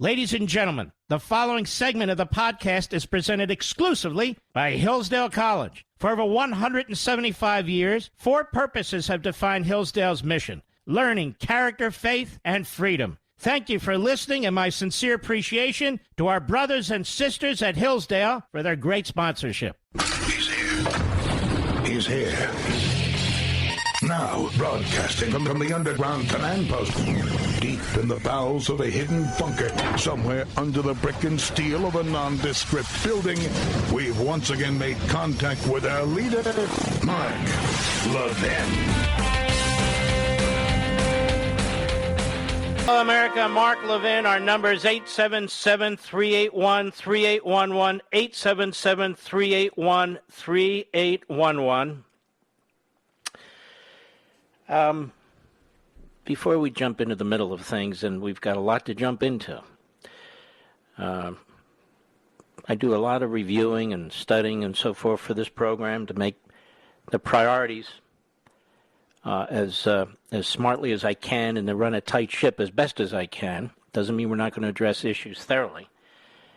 Ladies and gentlemen, the following segment of the podcast is presented exclusively by Hillsdale College. For over 175 years, four purposes have defined Hillsdale's mission: learning, character, faith, and freedom. Thank you for listening, and my sincere appreciation to our brothers and sisters at Hillsdale for their great sponsorship. He's here. He's here. Now, broadcasting from the underground command post, deep in the bowels of a hidden bunker, somewhere under the brick and steel of a nondescript building, we've once again made contact with our leader, Mark Levin. Hello, America. Mark Levin. Our number is 877-381-3811, 877-381-3811. Before we jump into the middle of things, and we've got a lot to jump into, I do a lot of reviewing and studying and so forth for this program to make the priorities as smartly as I can and to run a tight ship as best as I can. Doesn't mean we're not going to address issues thoroughly,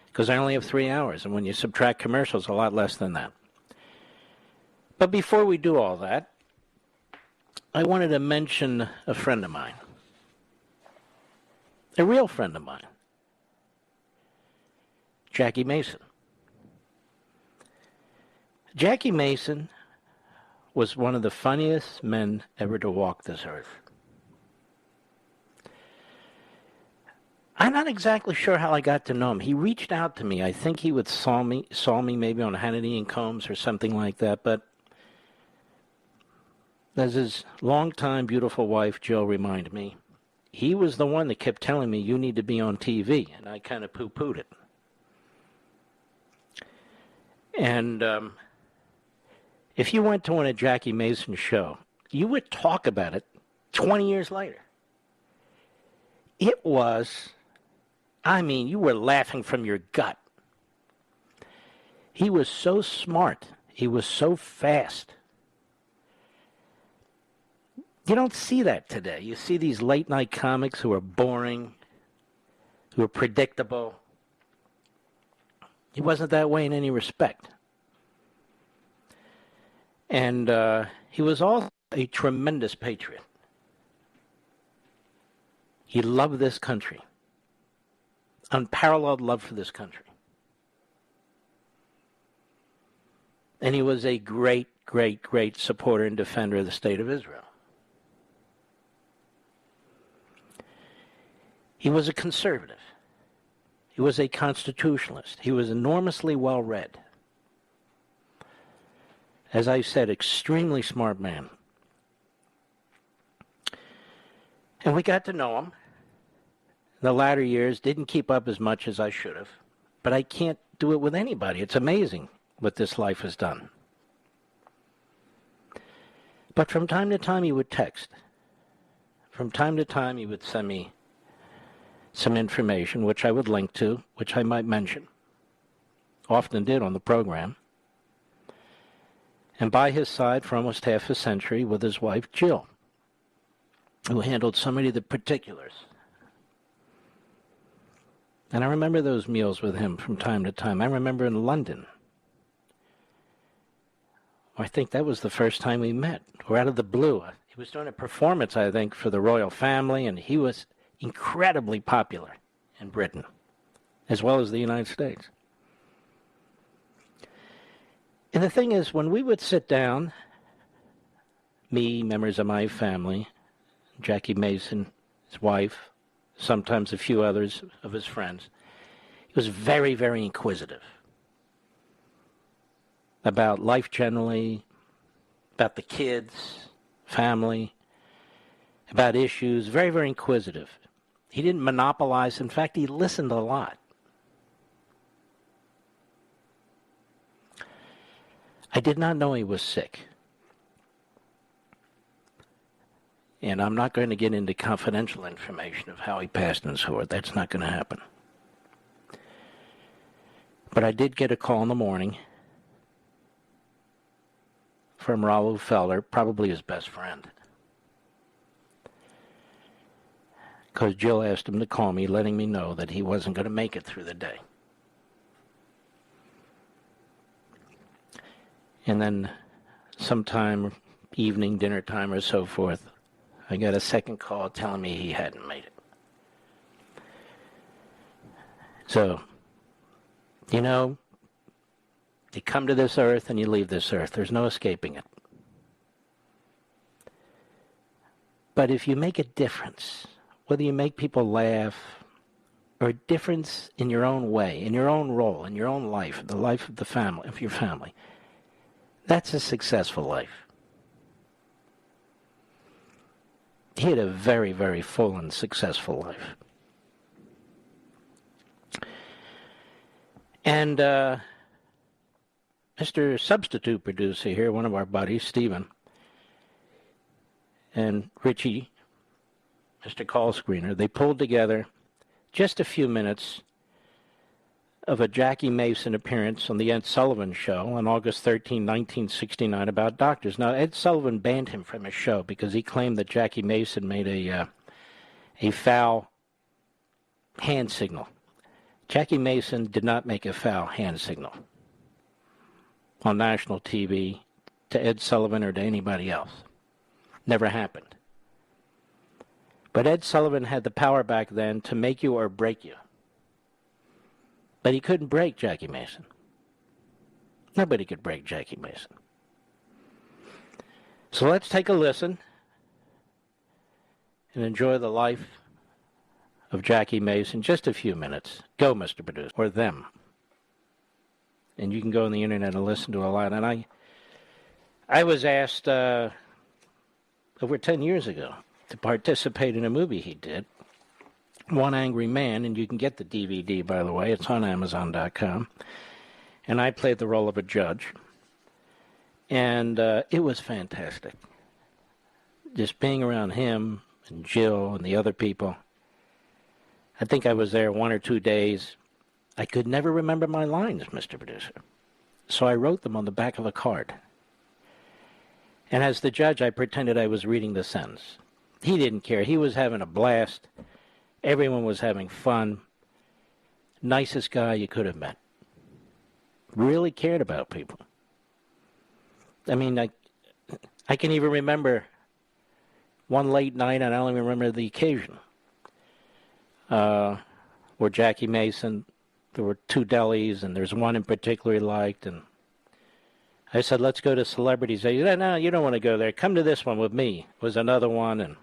because I only have 3 hours, and when you subtract commercials, a lot less than that. But before we do all that, I wanted to mention a friend of mine, a real friend of mine, Jackie Mason. Jackie Mason was one of the funniest men ever to walk this earth. I'm not exactly sure how I got to know him. He reached out to me. I think he saw me maybe on Hannity and Combs or something like that, but as his longtime beautiful wife, Jill, reminded me, he was the one that kept telling me, you need to be on TV, and I kind of poo-pooed it. And if you went to one of Jackie Mason's show, you would talk about it 20 years later. It was, you were laughing from your gut. He was so smart. He was so fast. You don't see that today. You see these late-night comics who are boring, who are predictable. He wasn't that way in any respect. And he was also a tremendous patriot. He loved this country. Unparalleled love for this country. And he was a great, great, great supporter and defender of the State of Israel. He was a conservative. He was a constitutionalist. He was enormously well-read. As I said, extremely smart man. And we got to know him. In the latter years, didn't keep up as much as I should have. But I can't do it with anybody. It's amazing what this life has done. But from time to time, he would text. From time to time, he would send me some information, which I would link to, which I might mention. Often did on the program. And by his side for almost half a century with his wife, Jill, who handled so many of the particulars. And I remember those meals with him from time to time. I remember in London. I think that was the first time we met, or out of the blue. He was doing a performance, I think, for the royal family, and he was incredibly popular in Britain, as well as the United States. And the thing is, when we would sit down, me, members of my family, Jackie Mason, his wife, sometimes a few others of his friends, he was very, very inquisitive about life generally, about the kids, family, about issues, very, very inquisitive. He didn't monopolize. In fact, he listened a lot. I did not know he was sick. And I'm not going to get into confidential information of how he passed and so forth. That's not going to happen. But I did get a call in the morning from Raoul Feller, probably his best friend. because Jill asked him to call me, letting me know that he wasn't going to make it through the day. And then sometime evening, dinner time or so forth, I got a second call telling me he hadn't made it. So, you know, you come to this earth and you leave this earth. There's no escaping it. But if you make a difference, whether you make people laugh or a difference in your own way, in your own role, in your own life, the life of the family, of your family, that's a successful life. He had a very, very full and successful life. And Mr. Substitute Producer here, one of our buddies, Stephen, and Richie, Mr. Call Screener, they pulled together just a few minutes of a Jackie Mason appearance on the Ed Sullivan Show on August 13, 1969, about doctors. Now, Ed Sullivan banned him from his show because he claimed that Jackie Mason made a foul hand signal. Jackie Mason did not make a foul hand signal on national TV to Ed Sullivan or to anybody else. Never happened. But Ed Sullivan had the power back then to make you or break you. But he couldn't break Jackie Mason. Nobody could break Jackie Mason. So let's take a listen and enjoy the life of Jackie Mason. Just a few minutes. Go, Mr. Producer. Or them. And you can go on the internet and listen to a lot. And I was asked over 10 years ago to participate in a movie he did, One Angry Man, and you can get the DVD, by the way. It's on Amazon.com. And I played the role of a judge. And it was fantastic. Just being around him and Jill and the other people. I think I was there 1 or 2 days. I could never remember my lines, Mr. Producer. So I wrote them on the back of a card. And as the judge, I pretended I was reading the sentence. He didn't care. He was having a blast. Everyone was having fun. Nicest guy you could have met. Really cared about people. I mean, I can even remember one late night, and I don't even remember the occasion, where Jackie Mason, there were 2 delis, and there's one in particular he liked, and I said, let's go to Celebrities. He said, no, you don't want to go there. Come to this one with me. It was another one, and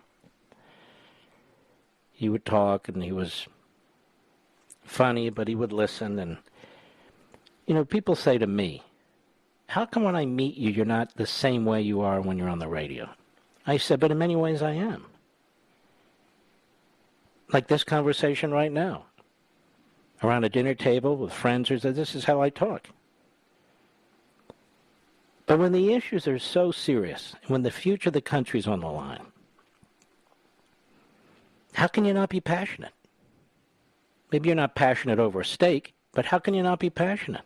he would talk, and he was funny, but he would listen. And, you know, people say to me, how come when I meet you, you're not the same way you are when you're on the radio? I said, but in many ways I am. Like this conversation right now. Around a dinner table with friends, this is how I talk. But when the issues are so serious, when the future of the country is on the line, how can you not be passionate? Maybe you're not passionate over a steak, but how can you not be passionate?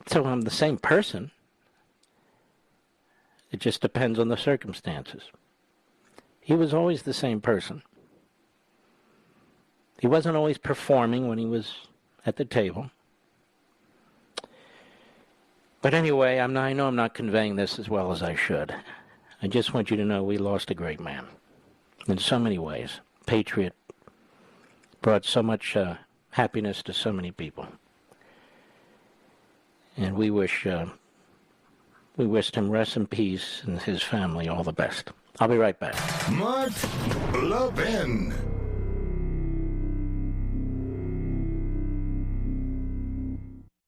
So I'm the same person. It just depends on the circumstances. He was always the same person. He wasn't always performing when he was at the table. But anyway, I know I'm not conveying this as well as I should. I just want you to know we lost a great man. In so many ways. Patriot. Brought so much happiness to so many people. And we wished him rest in peace and his family all the best. I'll be right back. Mark Levin.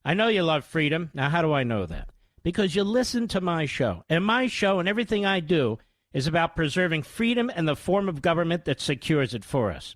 I know you love freedom. Now, how do I know that? Because you listen to my show. And my show and everything I do is about preserving freedom and the form of government that secures it for us.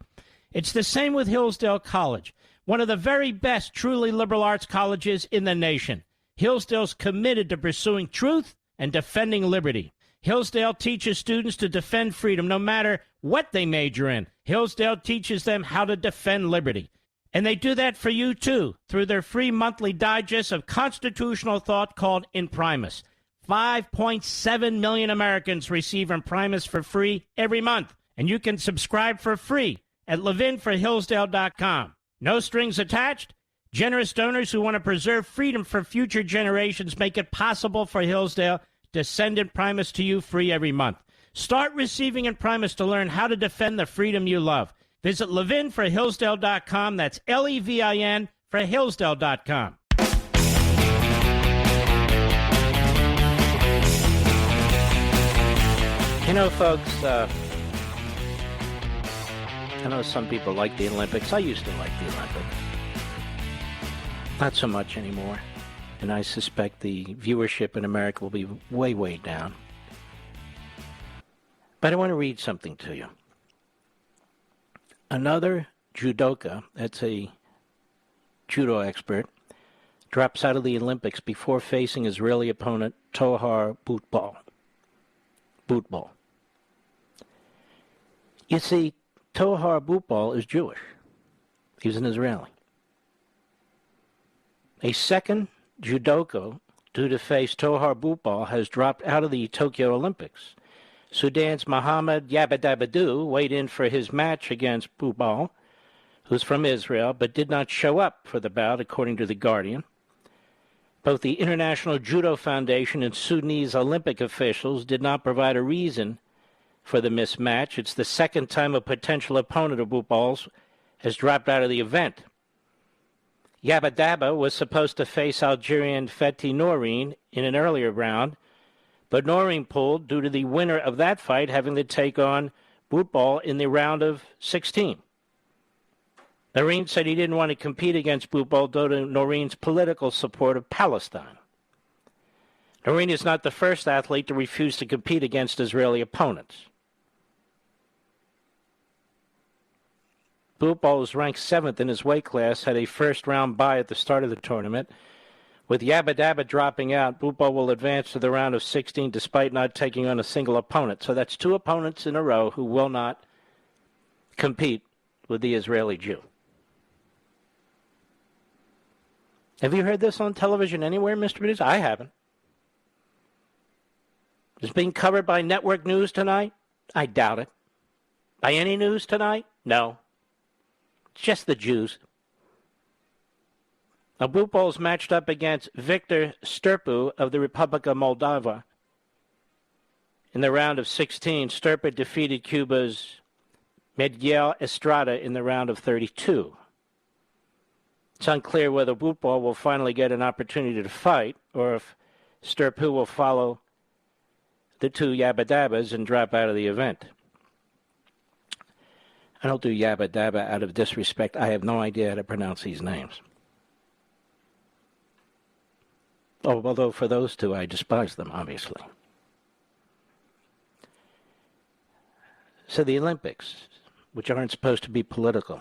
It's the same with Hillsdale College, one of the very best truly liberal arts colleges in the nation. Hillsdale's committed to pursuing truth and defending liberty. Hillsdale teaches students to defend freedom no matter what they major in. Hillsdale teaches them how to defend liberty. And they do that for you, too, through their free monthly digest of constitutional thought called In Primis. 5.7 million Americans receive Imprimis for free every month, and you can subscribe for free at ləʻvɪn4hillsdale.com. No strings attached. Generous donors who want to preserve freedom for future generations make it possible for Hillsdale to send Imprimis to you free every month. Start receiving Imprimis to learn how to defend the freedom you love. Visit ləʻvɪn4hillsdale.com. That's L-E-V-I-N for Hillsdale.com. You know, folks, I know some people like the Olympics. I used to like the Olympics. Not so much anymore. And I suspect the viewership in America will be way, way down. But I want to read something to you. Another judoka, that's a judo expert, drops out of the Olympics before facing Israeli opponent Tohar Boutbal. You see, Tohar Boutbal is Jewish. He was an Israeli. A second judoka due to face Tohar Boutbal has dropped out of the Tokyo Olympics. Sudan's Mohamed Yabadabadou weighed in for his match against Boutbal, who's from Israel, but did not show up for the bout, according to The Guardian. Both the International Judo Foundation and Sudanese Olympic officials did not provide a reason for the mismatch. It's the second time a potential opponent of Boutbal's has dropped out of the event. Yabadaba was supposed to face Algerian Fethi Nourine in an earlier round, but Nourine pulled due to the winner of that fight having to take on Boutbal in the round of 16. Nourine said he didn't want to compete against Boutbal due to Nourine's political support of Palestine. Nourine is not the first athlete to refuse to compete against Israeli opponents. Boutbal was ranked 7th in his weight class, had a first-round bye at the start of the tournament. With Yabadaba dropping out, Boutbal will advance to the round of 16 despite not taking on a single opponent. So that's two opponents in a row who will not compete with the Israeli Jew. Have you heard this on television anywhere, Mr. Producer? I haven't. Is it being covered by network news tonight? I doubt it. By any news tonight? No. It's just the Jews. Now, Boutbal is matched up against Victor Sturpu of the Republic of Moldova. In the round of 16, Sturpu defeated Cuba's Miguel Estrada in the round of 32. It's unclear whether Boutbal will finally get an opportunity to fight or if Sturpu will follow the two Yabadabas and drop out of the event. I don't do Yabadaba out of disrespect. I have no idea how to pronounce these names. Although for those two, I despise them, obviously. So the Olympics, which aren't supposed to be political.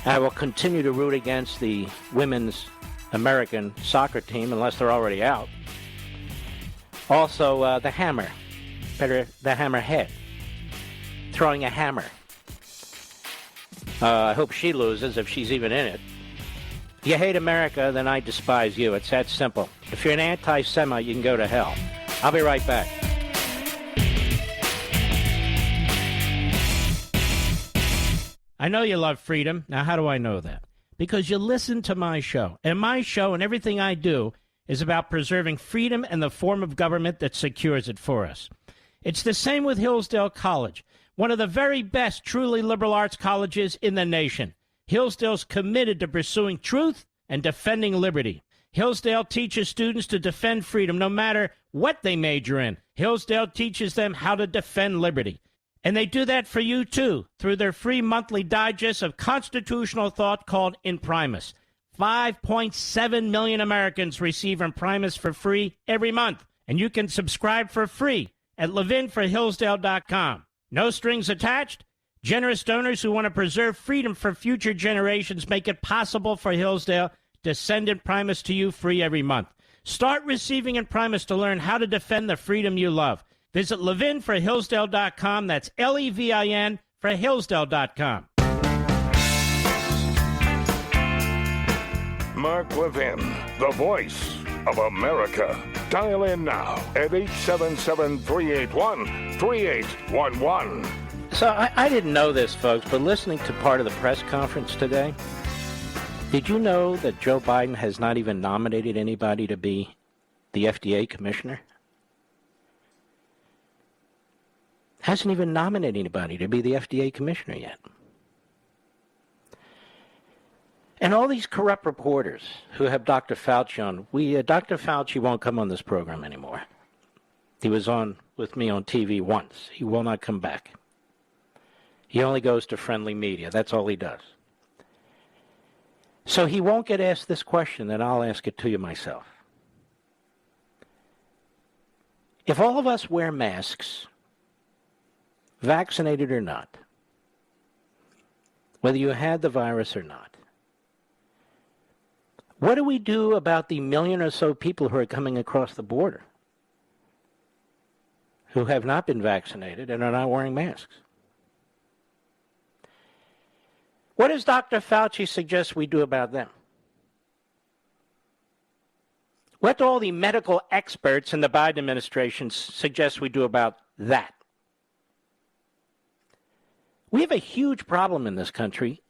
I will continue to root against the women's American soccer team unless they're already out. Also, the hammer. Better, the hammerhead. Throwing a hammer. I hope she loses if she's even in it. If you hate America, then I despise you. It's that simple. If you're an anti-Semite, you can go to hell. I'll be right back. I know you love freedom. Now, how do I know that? Because you listen to my show. And my show and everything I do is about preserving freedom and the form of government that secures it for us. It's the same with Hillsdale College, one of the very best truly liberal arts colleges in the nation. Hillsdale's committed to pursuing truth and defending liberty. Hillsdale teaches students to defend freedom no matter what they major in. Hillsdale teaches them how to defend liberty. And they do that for you, too, through their free monthly digest of constitutional thought called Imprimis. 5.7 million Americans receive Imprimis for free every month. And you can subscribe for free at ləʻvɪn4hillsdale.com. No strings attached. Generous donors who want to preserve freedom for future generations make it possible for Hillsdale to send Imprimis to you free every month. Start receiving Imprimis to learn how to defend the freedom you love. Visit ləʻvɪn4hillsdale.com. That's L-E-V-I-N for Hillsdale.com. Mark Levin, the voice of America. Dial in now at 877-381-3811. So I didn't know this, folks, but listening to part of the press conference today, did you know that Joe Biden has not even nominated anybody to be the FDA commissioner? Hasn't even nominated anybody to be the FDA commissioner yet. And all these corrupt reporters who have Dr. Fauci on, Dr. Fauci won't come on this program anymore. He was on with me on TV once. He will not come back. He only goes to friendly media. That's all he does. So he won't get asked this question, and I'll ask it to you myself. If all of us wear masks, vaccinated or not, whether you had the virus or not, what do we do about the million or so people who are coming across the border who have not been vaccinated and are not wearing masks? What does Dr. Fauci suggest we do about them? What do all the medical experts in the Biden administration suggest we do about that? We have a huge problem in this country,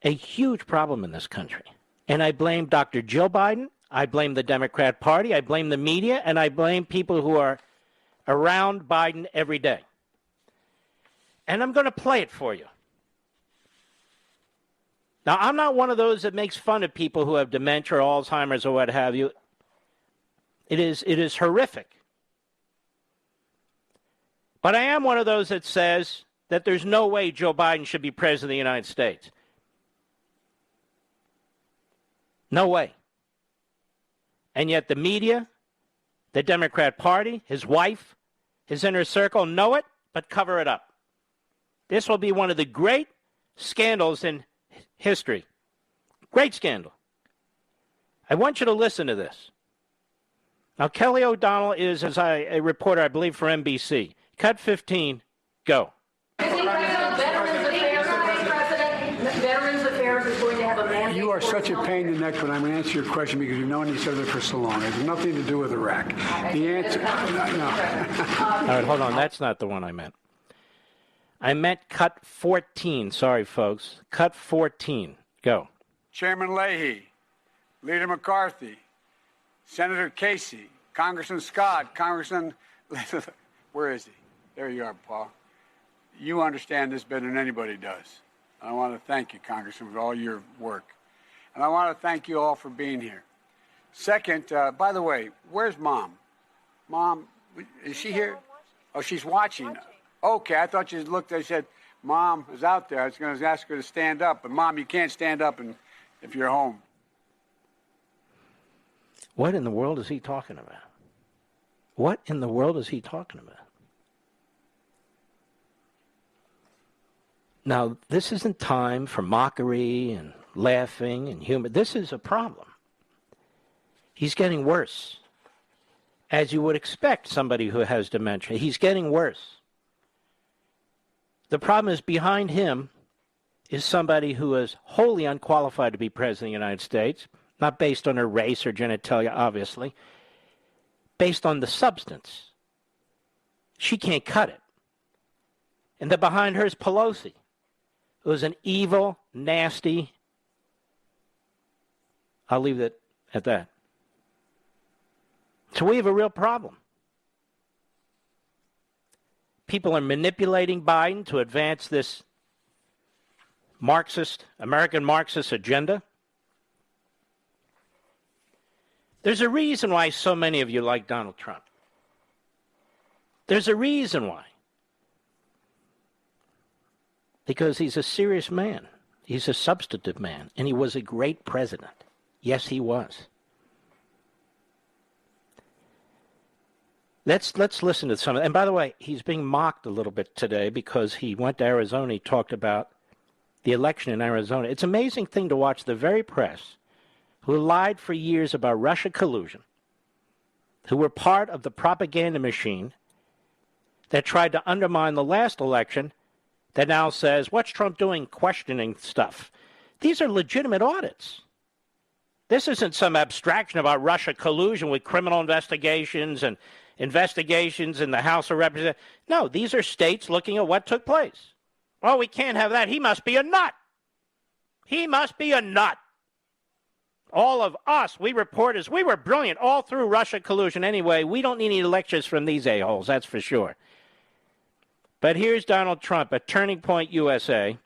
And I blame Dr. Joe Biden, I blame the Democrat Party, I blame the media, and I blame people who are around Biden every day. And I'm going to play it for you. Now, I'm not one of those that makes fun of people who have dementia or Alzheimer's or what have you. It is horrific. But I am one of those that says that there's no way Joe Biden should be president of the United States. No way. And yet the media, the Democrat Party, his wife, his inner circle know it, but cover it up. This will be one of the great scandals in history. Great scandal. I want you to listen to this. Now, Kelly O'Donnell is, a reporter, I believe, for NBC. Cut 15, go. You are such a pain in the neck, but I'm going to answer your question because you've known each other for so long. It has nothing to do with Iraq. The answer, no. All right, hold on. That's not the one I meant. I meant cut 14. Sorry, folks. Cut 14. Go. Chairman Leahy, Leader McCarthy, Senator Casey, Congressman Scott, Congressman, where is he? There you are, Paul. You understand this better than anybody does. I want to thank you, Congressman, for all your work. And I want to thank you all for being here. Second, by the way, where's Mom? Mom, is she here? Oh, she's watching. Okay, I thought you looked, I said, Mom is out there. I was going to ask her to stand up. But, Mom, you can't stand up if you're home. What in the world is he talking about? What in the world is he talking about? Now, this isn't time for mockery and laughing and humor. This is a problem. He's getting worse. As you would expect somebody who has dementia, he's getting worse. The problem is behind him is somebody who is wholly unqualified to be president of the United States, not based on her race or genitalia, obviously, based on the substance. She can't cut it. And then behind her is Pelosi, who is an evil, nasty, I'll leave it at that. So we have a real problem. People are manipulating Biden to advance this American Marxist agenda. There's a reason why so many of you like Donald Trump. There's a reason why. Because he's a serious man. He's a substantive man. And he was a great president. Yes, he was. Let's listen to some of it. And by the way, he's being mocked a little bit today because he went to Arizona. He talked about the election in Arizona. It's an amazing thing to watch the very press who lied for years about Russia collusion, who were part of the propaganda machine that tried to undermine the last election, that now says, what's Trump doing questioning stuff? These are legitimate audits. This isn't some abstraction about Russia collusion with criminal investigations and investigations in the House of Representatives. No, these are states looking at what took place. Oh, we can't have that. He must be a nut. He must be a nut. All of us, we reporters, we were brilliant all through Russia collusion anyway. We don't need any lectures from these a-holes, that's for sure. But here's Donald Trump at Turning Point USA.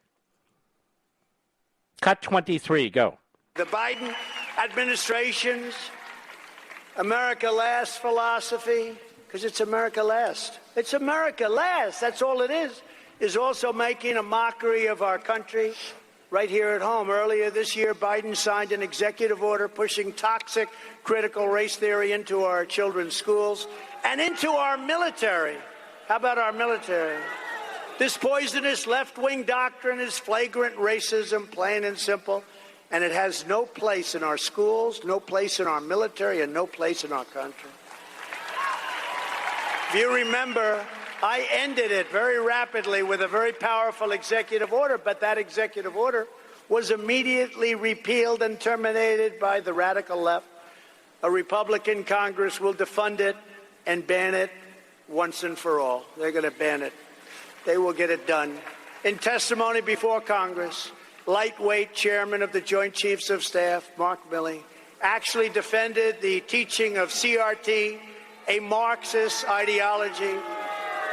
Cut 23, go. The Biden administration's America Last philosophy, because it's America Last. It's America Last, that's all it is also making a mockery of our country right here at home. Earlier this year, Biden signed an executive order pushing toxic critical race theory into our children's schools and into our military. How about our military? This poisonous left-wing doctrine is flagrant racism, plain and simple, and it has no place in our schools, no place in our military, and no place in our country. If you remember, I ended it very rapidly with a very powerful executive order, but that executive order was immediately repealed and terminated by the radical left. A Republican Congress will defund it and ban it once and for all. They're going to ban it. They will get it done. In testimony before Congress, lightweight chairman of the Joint Chiefs of Staff, Mark Milley, actually defended the teaching of CRT, a Marxist ideology,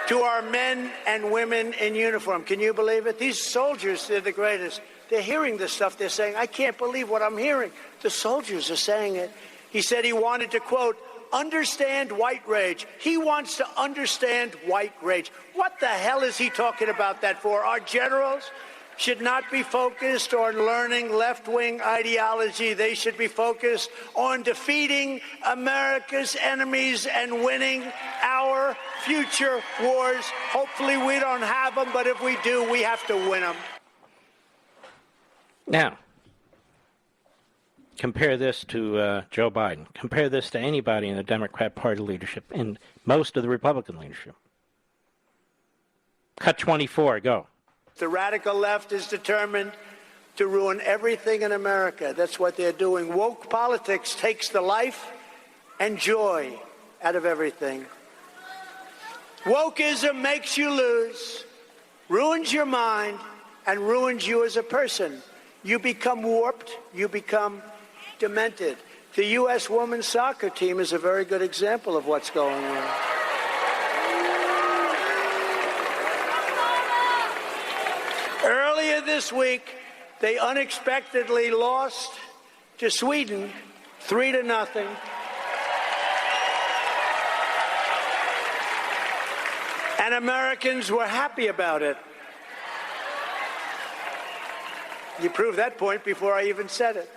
to our men and women in uniform. Can you believe it? These soldiers, they're the greatest. They're hearing this stuff. They're saying, I can't believe what I'm hearing. The soldiers are saying it. He said he wanted to, quote, understand white rage. He wants to understand white rage. What the hell is he talking about that for? Our generals should not be focused on learning left-wing ideology. They should be focused on defeating America's enemies and winning our future wars. Hopefully we don't have them, but if we do, we have to win them. Now, compare this to Joe Biden. Compare this to anybody in the Democrat Party leadership and most of the Republican leadership. Cut 24, go. The radical left is determined to ruin everything in America. That's what they're doing. Woke politics takes the life and joy out of everything. Wokeism makes you lose, ruins your mind, and ruins you as a person. You become warped. You become demented. The U.S. women's soccer team is a very good example of what's going on. Earlier this week, they unexpectedly lost to Sweden 3-0. And Americans were happy about it. You proved that point before I even said it.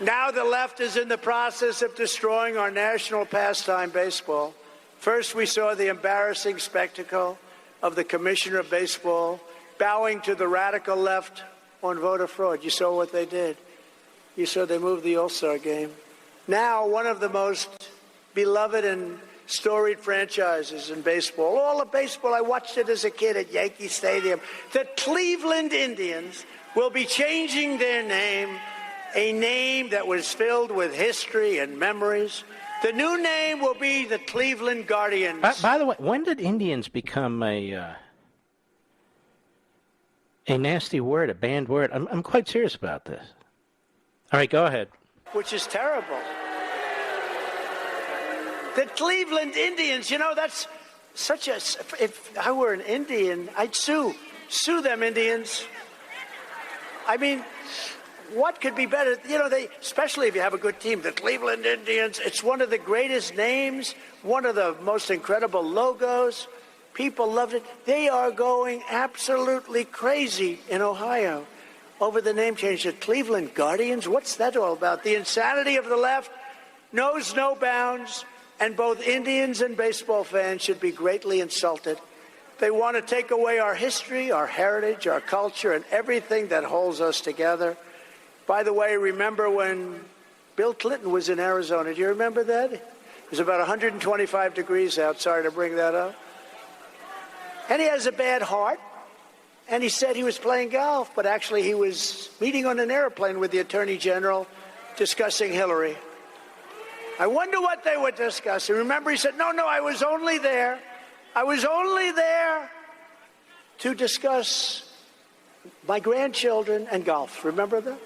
Now the left is in the process of destroying our national pastime, baseball. First, we saw the embarrassing spectacle of the commissioner of baseball bowing to the radical left on voter fraud. You saw what they did. You saw they moved the All-Star game. Now, one of the most beloved and storied franchises in baseball, all of baseball, I watched it as a kid at Yankee Stadium. The Cleveland Indians will be changing their name, a name that was filled with history and memories. The new name will be the Cleveland Guardians. By the way, when did Indians become a nasty word, a banned word? I'm quite serious about this. All right, go ahead. Which is terrible. The Cleveland Indians, you know, that's such a... If I were an Indian, I'd sue them Indians. I mean, what could be better? You know, especially if you have a good team, the Cleveland Indians, it's one of the greatest names, one of the most incredible logos. People loved it. They are going absolutely crazy in Ohio over the name change. The Cleveland Guardians, what's that all about? The insanity of the left knows no bounds, and both Indians and baseball fans should be greatly insulted. They want to take away our history, our heritage, our culture, and everything that holds us together. By the way, remember when Bill Clinton was in Arizona? Do you remember that? It was about 125 degrees out. Sorry to bring that up. And he has a bad heart. And he said he was playing golf, but actually he was meeting on an airplane with the Attorney General discussing Hillary. I wonder what they were discussing. Remember, he said, no, I was only there. I was only there to discuss my grandchildren and golf. Remember that?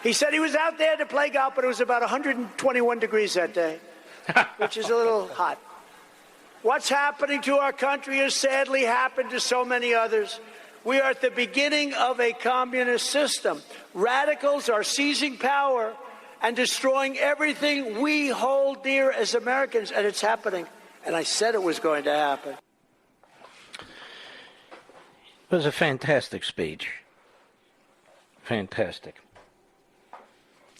He said he was out there to play golf, but it was about 121 degrees that day, which is a little hot. What's happening to our country has sadly happened to so many others. We are at the beginning of a communist system. Radicals are seizing power and destroying everything we hold dear as Americans, and it's happening. And I said it was going to happen. It was a fantastic speech. Fantastic.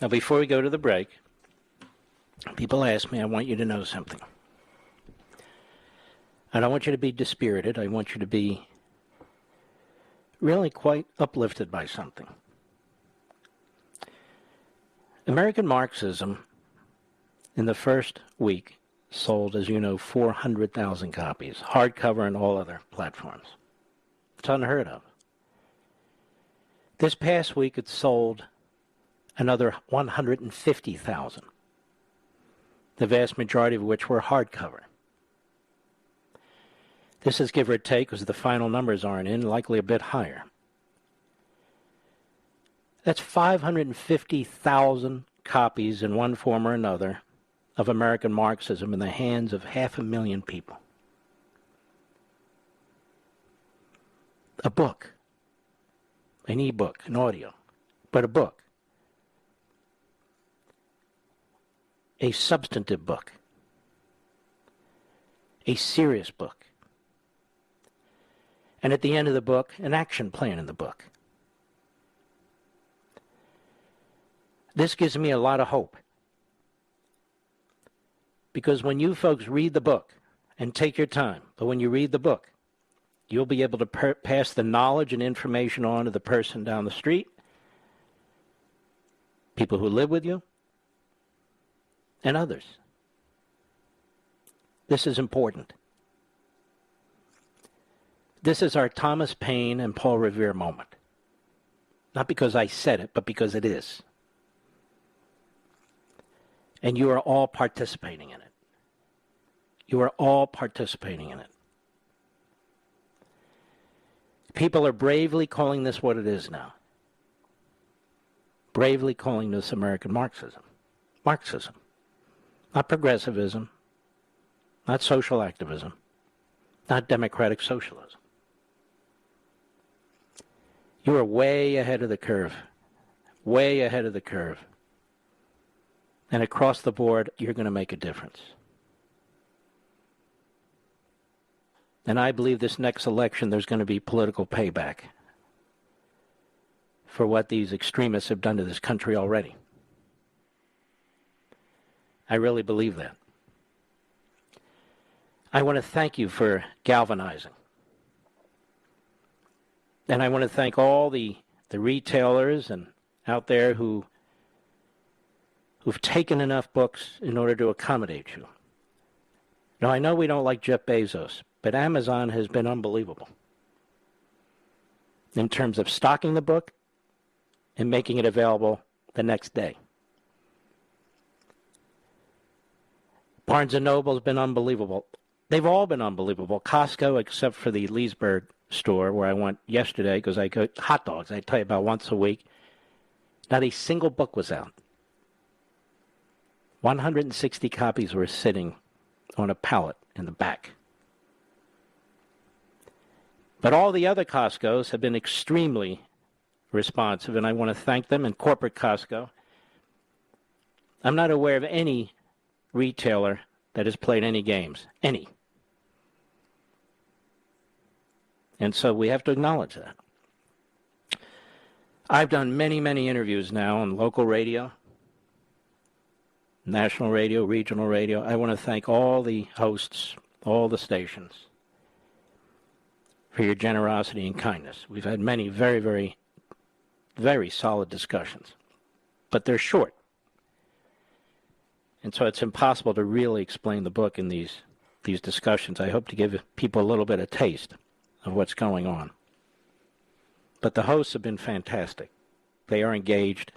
Now, before we go to the break, people ask me, I want you to know something. I don't want you to be dispirited. I want you to be really quite uplifted by something. American Marxism, in the first week, sold, as you know, 400,000 copies, hardcover and all other platforms. It's unheard of. This past week, it sold another 150,000, the vast majority of which were hardcover. This is give or take, because the final numbers aren't in, likely a bit higher. That's 550,000 copies in one form or another of American Marxism in the hands of 500,000 people. A book, an e-book, an audio, but a book. A substantive book. A serious book. And at the end of the book, an action plan in the book. This gives me a lot of hope. Because when you folks read the book, and take your time, but when you read the book, you'll be able to pass the knowledge and information on to the person down the street, people who live with you, and others. This is important. This is our Thomas Paine and Paul Revere moment. Not because I said it, but because it is. And you are all participating in it. You are all participating in it. People are bravely calling this what it is now. Bravely calling this American Marxism. Marxism. Not progressivism. Not social activism. Not democratic socialism. You are way ahead of the curve. Way ahead of the curve. And across the board, you're going to make a difference. And I believe this next election, there's going to be political payback for what these extremists have done to this country already. I really believe that. I want to thank you for galvanizing. And I want to thank all the retailers and out there who've taken enough books in order to accommodate you. Now, I know we don't like Jeff Bezos, but Amazon has been unbelievable in terms of stocking the book and making it available the next day. Barnes & Noble has been unbelievable. They've all been unbelievable. Costco, except for the Leesburg store where I went yesterday because I got hot dogs. I tell you about once a week. Not a single book was out. 160 copies were sitting on a pallet in the back. But all the other Costcos have been extremely responsive, and I want to thank them, and corporate Costco. I'm not aware of any retailer that has played any games. Any. And so we have to acknowledge that. I've done many, many interviews now on local radio, national radio, regional radio. I want to thank all the hosts, all the stations, for your generosity and kindness. We've had many very, very, very solid discussions, but they're short. And so it's impossible to really explain the book in these discussions. I hope to give people a little bit of taste of what's going on. But the hosts have been fantastic. They are engaged.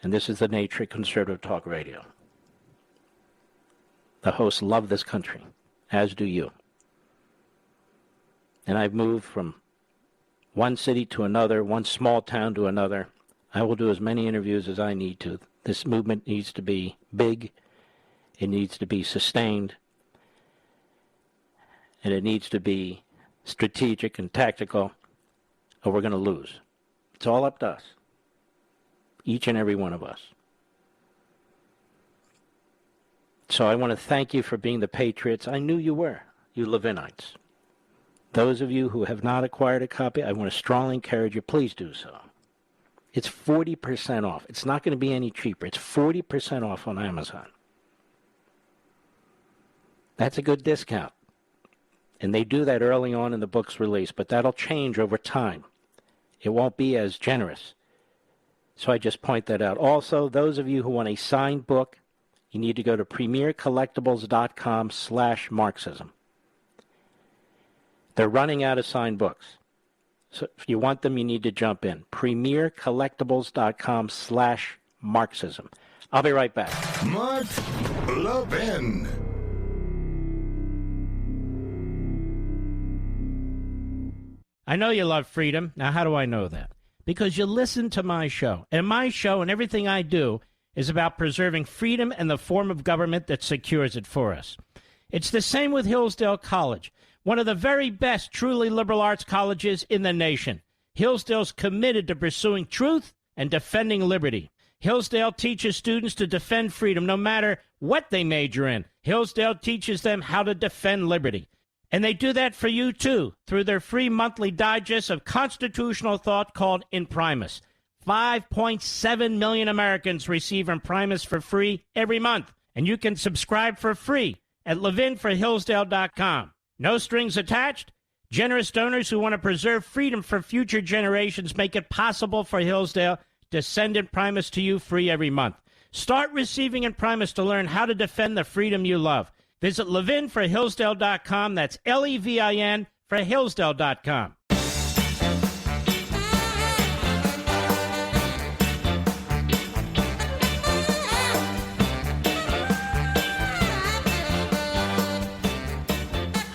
And this is the nature of conservative talk radio. The hosts love this country, as do you. And I've moved from one city to another, one small town to another. I will do as many interviews as I need to. This movement needs to be big. It needs to be sustained. And it needs to be strategic and tactical, or we're going to lose. It's all up to us. Each and every one of us. So I want to thank you for being the patriots. I knew you were, you Levinites. Those of you who have not acquired a copy, I want to strongly encourage you, please do so. It's 40% off. It's not going to be any cheaper. It's 40% off on Amazon. That's a good discount. And they do that early on in the book's release, but that'll change over time. It won't be as generous. So I just point that out. Also, those of you who want a signed book, you need to go to premiercollectibles.com/Marxism. They're running out of signed books. So if you want them, you need to jump in. premiercollectibles.com/Marxism. I'll be right back. Mark Levin. I know you love freedom. Now, how do I know that? Because you listen to my show. And my show and everything I do is about preserving freedom and the form of government that secures it for us. It's the same with Hillsdale College, one of the very best truly liberal arts colleges in the nation. Hillsdale's committed to pursuing truth and defending liberty. Hillsdale teaches students to defend freedom no matter what they major in. Hillsdale teaches them how to defend liberty. And they do that for you, too, through their free monthly digest of constitutional thought called Imprimis. 5.7 million Americans receive Imprimis for free every month. And you can subscribe for free at ləʻvɪn4hillsdale.com. No strings attached. Generous donors who want to preserve freedom for future generations make it possible for Hillsdale to send Imprimis to you free every month. Start receiving Imprimis to learn how to defend the freedom you love. Visit ləʻvɪn4hillsdale.com. That's L-E-V-I-N for Hillsdale.com.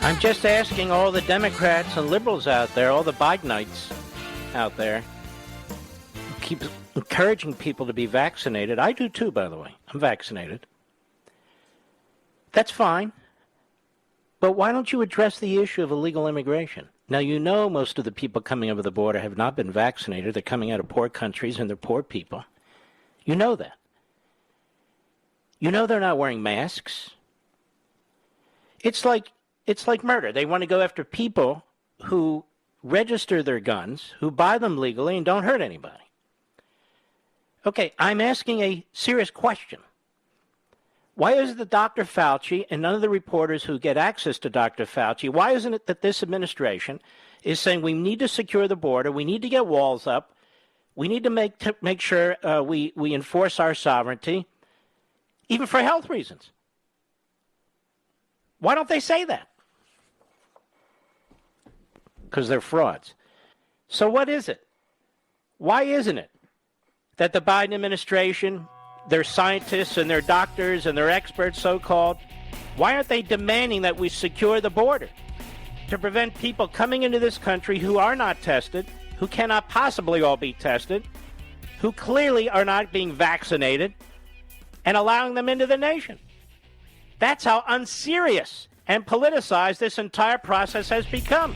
I'm just asking all the Democrats and liberals out there, all the Bidenites out there, keep encouraging people to be vaccinated. I do too, by the way. I'm vaccinated. That's fine. But why don't you address the issue of illegal immigration? Now, you know most of the people coming over the border have not been vaccinated. They're coming out of poor countries and they're poor people. You know that. You know they're not wearing masks. It's like murder. They want to go after people who register their guns, who buy them legally and don't hurt anybody. Okay, I'm asking a serious question. Why is it that Dr. Fauci and none of the reporters who get access to Dr. Fauci, why isn't it that this administration is saying we need to secure the border, we need to get walls up, we need to make sure we enforce our sovereignty, even for health reasons? Why don't they say that? Because they're frauds. So what is it? Why isn't it that the Biden administration, their scientists and their doctors and their experts, so-called, why aren't they demanding that we secure the border to prevent people coming into this country who are not tested, who cannot possibly all be tested, who clearly are not being vaccinated, and allowing them into the nation? That's how unserious and politicized this entire process has become.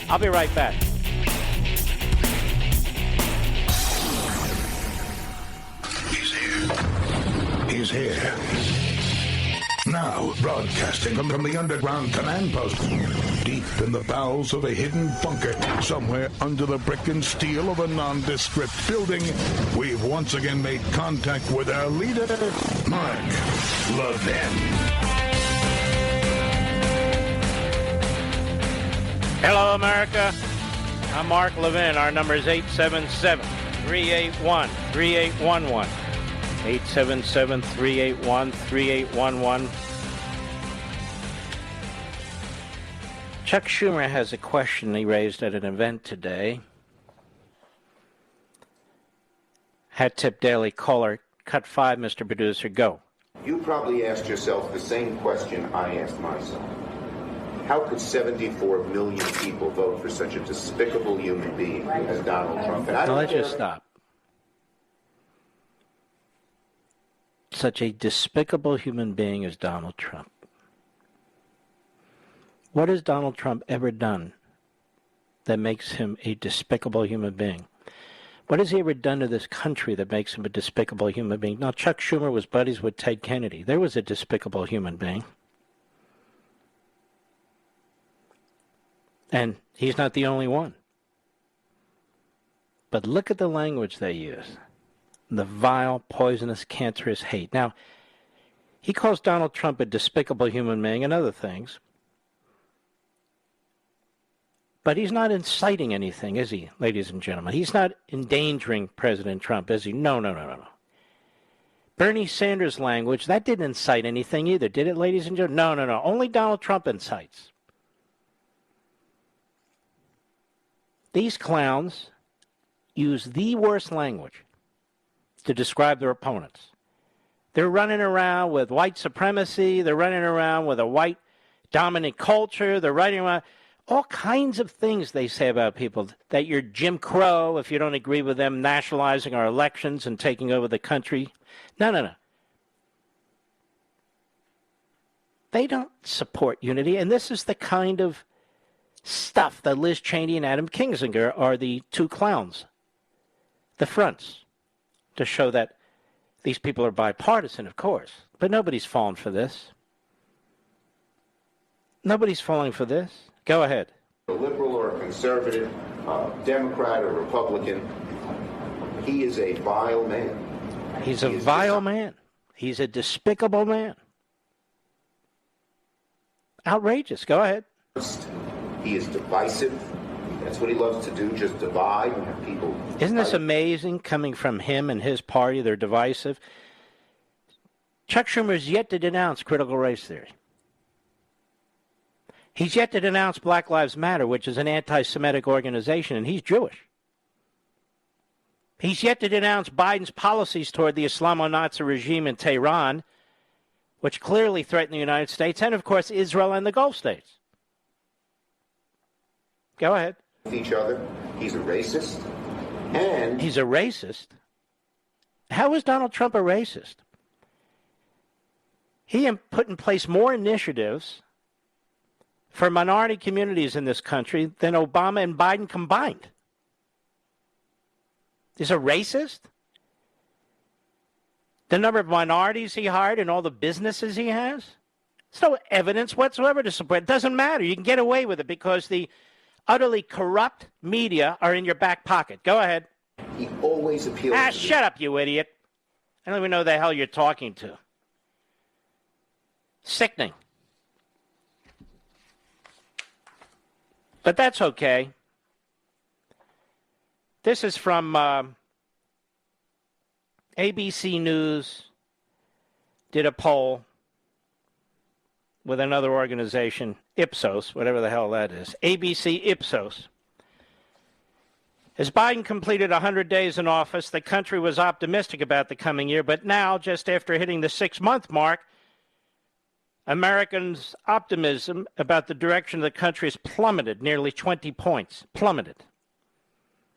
I'll be right back. He's here. Now, broadcasting from the underground command post, deep in the bowels of a hidden bunker, somewhere under the brick and steel of a nondescript building, we've once again made contact with our leader, Mark Levin. Hello, America. I'm Mark Levin. Our number is 877-381-3811. 877-381-3811. Chuck Schumer has a question he raised at an event today. Hat Tip Daily caller, cut 5, Mr. Producer, go. You probably asked yourself the same question I asked myself. How could 74 million people vote for such a despicable human being as Donald Trump? And I Now don't let's care. just stop. Such a despicable human being as Donald Trump. What has Donald Trump ever done that makes him a despicable human being? What has he ever done to this country that makes him a despicable human being? Now, Chuck Schumer was buddies with Ted Kennedy. There was a despicable human being. And he's not the only one. But look at the language they use. The vile, poisonous, cancerous hate. Now, he calls Donald Trump a despicable human being and other things. But he's not inciting anything, is he, ladies and gentlemen? He's not endangering President Trump, is he? No. Bernie Sanders' language, that didn't incite anything either, did it, ladies and gentlemen? No. Only Donald Trump incites. These clowns use the worst language to describe their opponents. They're running around with white supremacy. They're running around with a white dominant culture. They're running around all kinds of things they say about people, that you're Jim Crow if you don't agree with them nationalizing our elections and taking over the country. No. They don't support unity, and this is the kind of stuff that Liz Cheney and Adam Kinzinger are the two clowns, the fronts, to show that these people are bipartisan, of course. But nobody's fallen for this. Nobody's falling for this. Go ahead. A liberal or a conservative, Democrat or Republican, he is a vile man. He's a vile man. He's a despicable man. Outrageous. Go ahead. He is divisive. That's what he loves to do, just divide and have people. Isn't this amazing coming from him and his party? They're divisive. Chuck Schumer is yet to denounce critical race theory. He's yet to denounce Black Lives Matter, which is an anti-Semitic organization, and he's Jewish. He's yet to denounce Biden's policies toward the Islamo-Nazi regime in Tehran, which clearly threaten the United States, and, of course, Israel and the Gulf states. Go ahead. Each other. He's a racist. And he's a racist? How is Donald Trump a racist? He put in place more initiatives for minority communities in this country than Obama and Biden combined. He's a racist? The number of minorities he hired and all the businesses he has? There's no evidence whatsoever to support it. It doesn't matter. You can get away with it because the utterly corrupt media are in your back pocket. Go ahead. He always appeals to shut up, you idiot. I don't even know who the hell you're talking to. Sickening. But that's okay. This is from ABC News, did a poll with another organization, Ipsos, whatever the hell that is, ABC Ipsos. As Biden completed 100 days in office, the country was optimistic about the coming year, but now, just after hitting the 6-month mark, Americans' optimism about the direction of the country has plummeted nearly 20 points. Plummeted.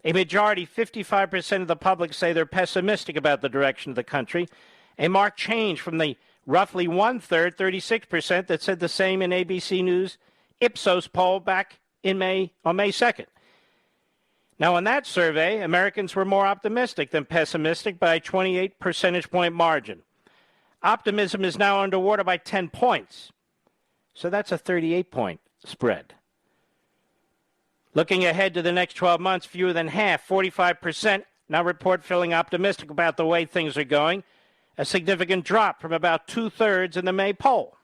A majority, 55% of the public, say they're pessimistic about the direction of the country, a marked change from the roughly one-third, 36%, that said the same in ABC News Ipsos poll back on May 2nd. Now, in that survey, Americans were more optimistic than pessimistic by a 28 percentage point margin. Optimism is now underwater by 10 points. So that's a 38-point spread. Looking ahead to the next 12 months, fewer than half, 45%, now report feeling optimistic about the way things are going, a significant drop from about two-thirds in the May poll.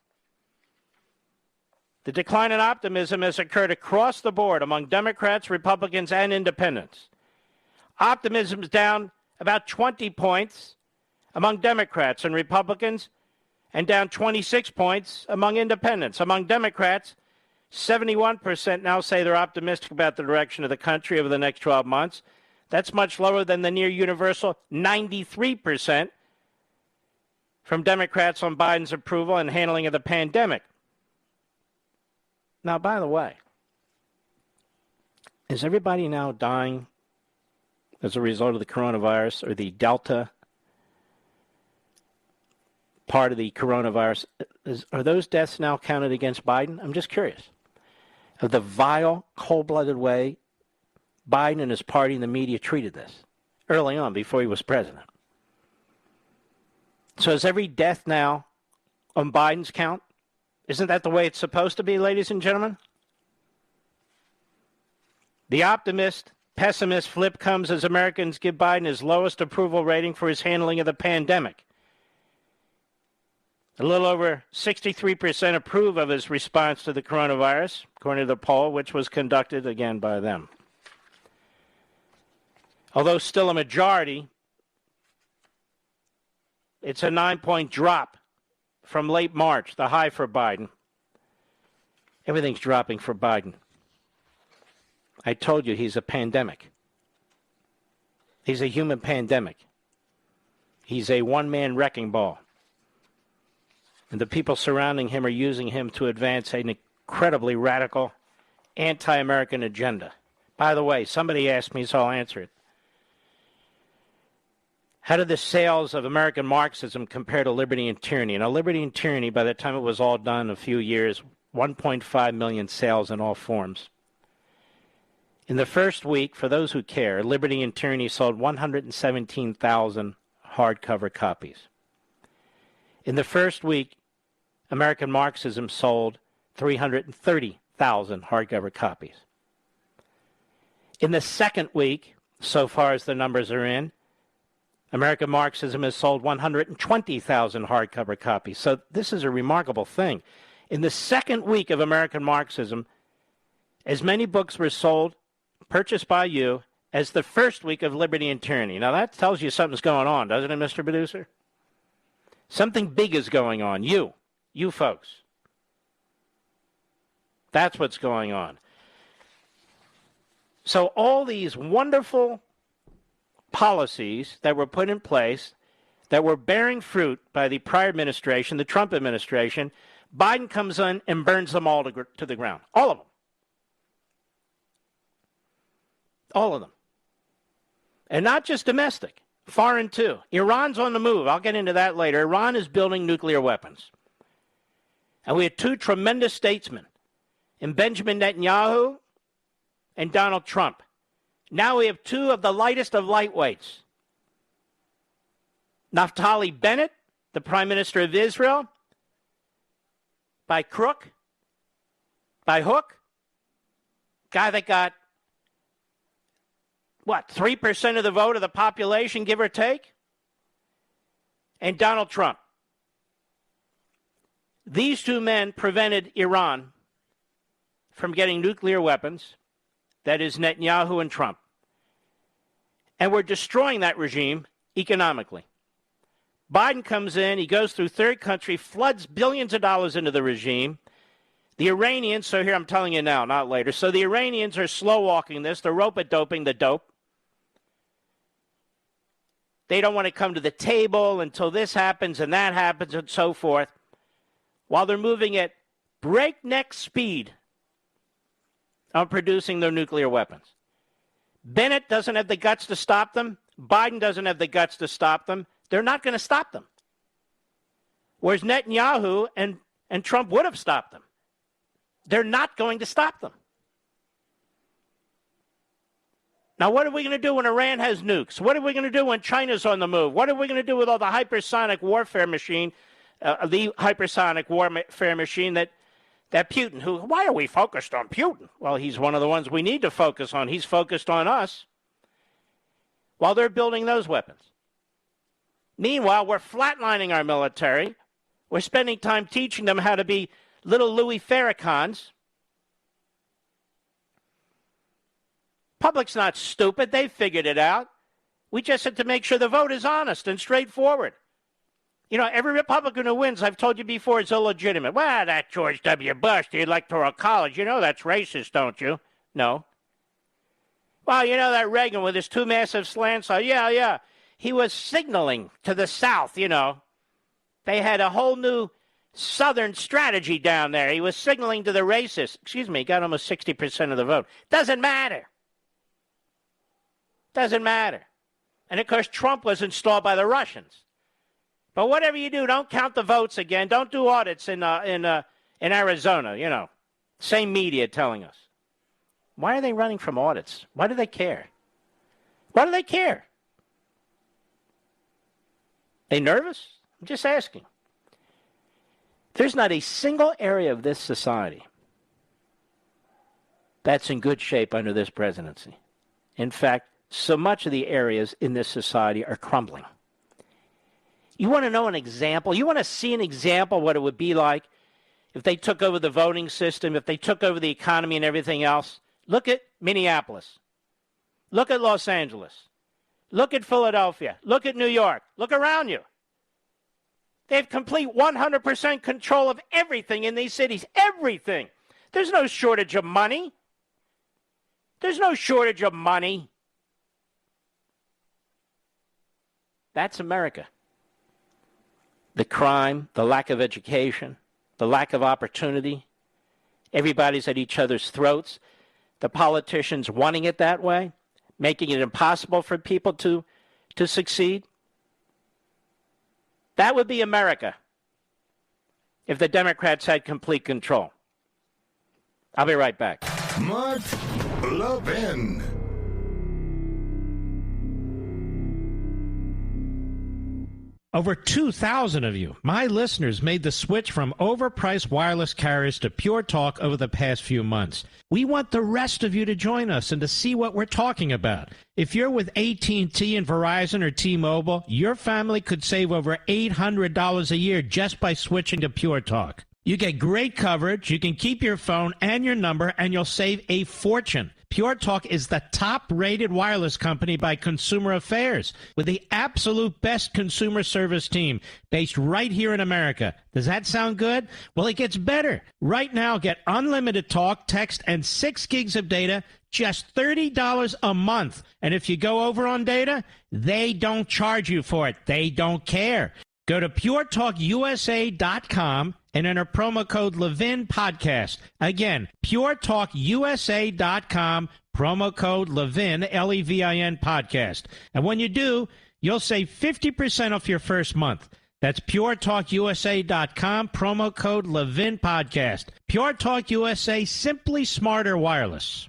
The decline in optimism has occurred across the board among Democrats, Republicans, and independents. Optimism is down about 20 points among Democrats and Republicans, and down 26 points among independents. Among Democrats, 71% now say they're optimistic about the direction of the country over the next 12 months. That's much lower than the near universal 93% from Democrats on Biden's approval and handling of the pandemic. Now, by the way, is everybody now dying as a result of the coronavirus or the Delta part of the coronavirus? Are those deaths now counted against Biden? I'm just curious. Of the vile, cold-blooded way Biden and his party and the media treated this early on before he was president. So is every death now on Biden's count? Isn't that the way it's supposed to be, ladies and gentlemen? The optimist, pessimist flip comes as Americans give Biden his lowest approval rating for his handling of the pandemic. A little over 63% approve of his response to the coronavirus, according to the poll, which was conducted again by them. Although still a majority, it's a 9-point drop from late March, the high for Biden. Everything's dropping for Biden. I told you he's a pandemic. He's a human pandemic. He's a one-man wrecking ball. And the people surrounding him are using him to advance an incredibly radical anti-American agenda. By the way, somebody asked me, so I'll answer it. How did the sales of American Marxism compare to liberty and tyranny? Now, liberty and tyranny, by the time it was all done, a few years, 1.5 million sales in all forms. In the first week, for those who care, Liberty and Tyranny sold 117,000 hardcover copies. In the first week, American Marxism sold 330,000 hardcover copies. In the second week, so far as the numbers are in, American Marxism has sold 120,000 hardcover copies. So this is a remarkable thing. In the second week of American Marxism, as many books were sold, purchased by you, as the first week of Liberty and Tyranny. Now that tells you something's going on, doesn't it, Mr. Producer? Something big is going on. You folks. That's what's going on. So all these wonderful policies that were put in place that were bearing fruit by the prior administration, the Trump administration, Biden comes in and burns them all to the ground. All of them. All of them. And not just domestic. Foreign, too. Iran's on the move. I'll get into that later. Iran is building nuclear weapons. And we had two tremendous statesmen in Benjamin Netanyahu and Donald Trump. Now we have two of the lightest of lightweights. Naftali Bennett, the Prime Minister of Israel, by crook, by hook, guy that got, 3% of the vote of the population, give or take? And Donald Trump. These two men prevented Iran from getting nuclear weapons. That is Netanyahu and Trump. And we're destroying that regime economically. Biden comes in, he goes through third country, floods billions of dollars into the regime. The Iranians, so here I'm telling you now, not later. So the Iranians are slow-walking this. They're rope-a-doping the dope. They don't want to come to the table until this happens and that happens and so forth, while they're moving at breakneck speed on producing their nuclear weapons. Bennett doesn't have the guts to stop them. Biden doesn't have the guts to stop them. They're not going to stop them. Whereas Netanyahu and Trump would have stopped them. They're not going to stop them. Now, what are we going to do when Iran has nukes? What are we going to do when China's on the move? What are we going to do with all the hypersonic warfare machine, that Putin, why are we focused on Putin? Well, he's one of the ones we need to focus on. He's focused on us while they're building those weapons. Meanwhile, we're flatlining our military. We're spending time teaching them how to be little Louis Farrakhan's. Public's not stupid. They've figured it out. We just have to make sure the vote is honest and straightforward. You know, every Republican who wins, I've told you before, is illegitimate. Well, that George W. Bush, the Electoral College, you know that's racist, don't you? No. Well, you know that Reagan with his two massive slants? Yeah. He was signaling to the South, you know. They had a whole new Southern strategy down there. He was signaling to the racists. Excuse me, he got almost 60% of the vote. Doesn't matter. Doesn't matter. And, of course, Trump was installed by the Russians. But whatever you do, don't count the votes again. Don't do audits in Arizona, you know. Same media telling us. Why are they running from audits? Why do they care? Why do they care? They nervous? I'm just asking. There's not a single area of this society that's in good shape under this presidency. In fact, so much of the areas in this society are crumbling. You want to know an example? You want to see an example of what it would be like if they took over the voting system, if they took over the economy and everything else? Look at Minneapolis. Look at Los Angeles. Look at Philadelphia. Look at New York. Look around you. They have complete 100% control of everything in these cities. Everything. There's no shortage of money. There's no shortage of money. That's America. The crime, the lack of education, the lack of opportunity. Everybody's at each other's throats. The politicians wanting it that way, making it impossible for people to succeed. That would be America if the Democrats had complete control. I'll be right back. Mark Levin. Over 2,000 of you, my listeners, made the switch from overpriced wireless carriers to Pure Talk over the past few months. We want the rest of you to join us and to see what we're talking about. If you're with AT&T and Verizon or T-Mobile, your family could save over $800 a year just by switching to Pure Talk. You get great coverage, you can keep your phone and your number, and you'll save a fortune. Pure Talk is the top-rated wireless company by Consumer Affairs with the absolute best consumer service team based right here in America. Does that sound good? Well, it gets better. Right now, get unlimited talk, text, and 6 gigs of data, just $30 a month. And if you go over on data, they don't charge you for it. They don't care. Go to puretalkusa.com and enter promo code Levin Podcast. Again, puretalkusa.com, promo code Levin, Levin Podcast. And when you do, you'll save 50% off your first month. That's puretalkusa.com, promo code Levin Podcast. Pure Talk USA, simply smarter wireless.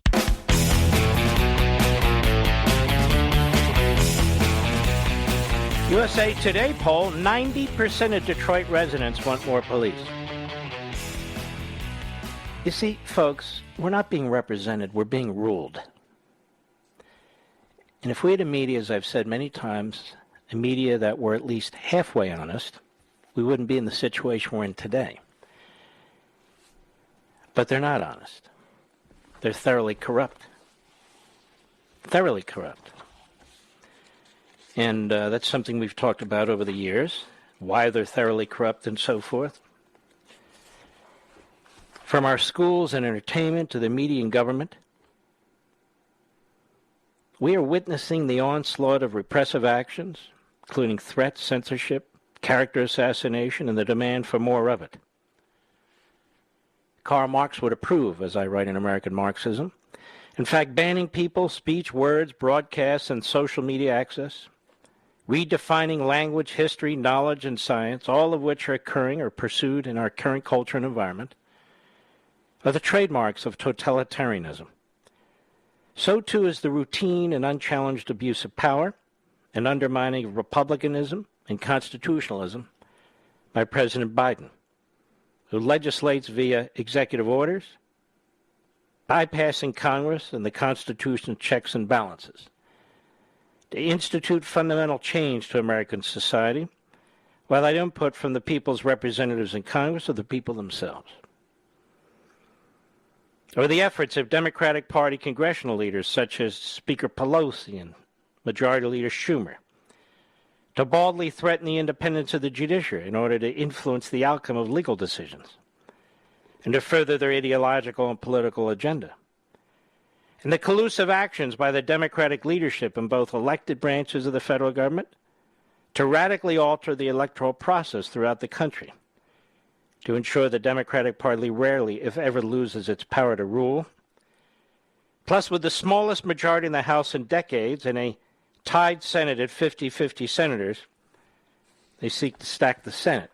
USA Today poll, 90% of Detroit residents want more police. You see, folks, we're not being represented, we're being ruled. And if we had a media, as I've said many times, a media that were at least halfway honest, we wouldn't be in the situation we're in today. But they're not honest. They're thoroughly corrupt. Thoroughly corrupt. And that's something we've talked about over the years, why they're thoroughly corrupt and so forth. From our schools and entertainment to the media and government, we are witnessing the onslaught of repressive actions, including threats, censorship, character assassination, and the demand for more of it. Karl Marx would approve, as I write in American Marxism. In fact, banning people, speech, words, broadcasts, and social media access, redefining language, history, knowledge, and science, all of which are occurring or pursued in our current culture and environment, are the trademarks of totalitarianism. So too is the routine and unchallenged abuse of power and undermining of republicanism and constitutionalism by President Biden, who legislates via executive orders, bypassing Congress and the Constitution's checks and balances, to institute fundamental change to American society without input from the people's representatives in Congress or the people themselves. Or the efforts of Democratic Party congressional leaders such as Speaker Pelosi and Majority Leader Schumer to baldly threaten the independence of the judiciary in order to influence the outcome of legal decisions and to further their ideological and political agenda. and the collusive actions by the Democratic leadership in both elected branches of the federal government to radically alter the electoral process throughout the country, to ensure the Democratic Party rarely, if ever, loses its power to rule. Plus, with the smallest majority in the House in decades and a tied Senate at 50-50 senators, they seek to stack the Senate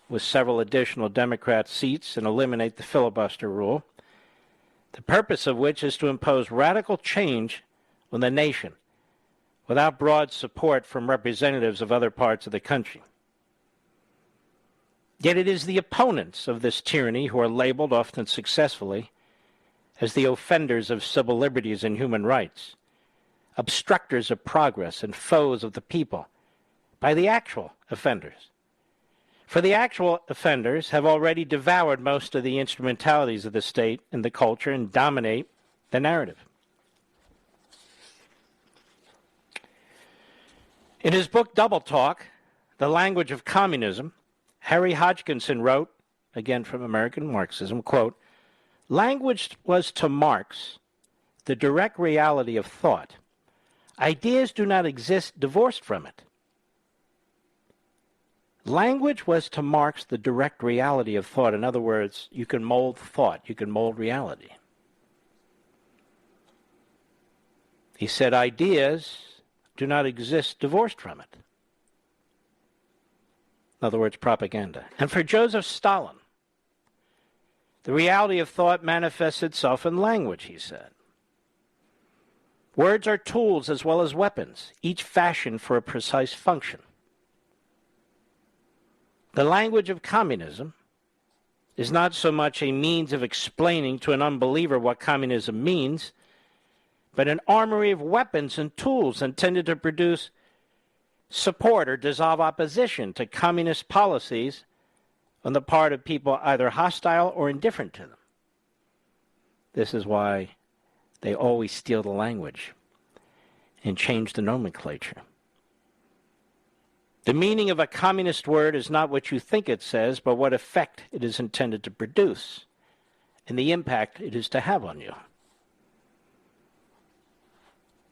with several additional Democrat seats and eliminate the filibuster rule, the purpose of which is to impose radical change on the nation without broad support from representatives of other parts of the country. Yet it is the opponents of this tyranny who are labeled, often successfully, as the offenders of civil liberties and human rights, obstructors of progress and foes of the people, by the actual offenders. For the actual offenders have already devoured most of the instrumentalities of the state and the culture and dominate the narrative. In his book Double Talk, The Language of Communism, Harry Hodgkinson wrote, again from American Marxism, quote, "Language was to Marx the direct reality of thought. Ideas do not exist divorced from it. Language was to Marx the direct reality of thought." In other words, you can mold thought, you can mold reality. He said ideas do not exist divorced from it. In other words, propaganda. And for Joseph Stalin, the reality of thought manifests itself in language, he said. Words are tools as well as weapons, each fashioned for a precise function. The language of communism is not so much a means of explaining to an unbeliever what communism means, but an armory of weapons and tools intended to produce support or dissolve opposition to communist policies on the part of people either hostile or indifferent to them. This is why they always steal the language and change the nomenclature. The meaning of a communist word is not what you think it says, but what effect it is intended to produce and the impact it is to have on you.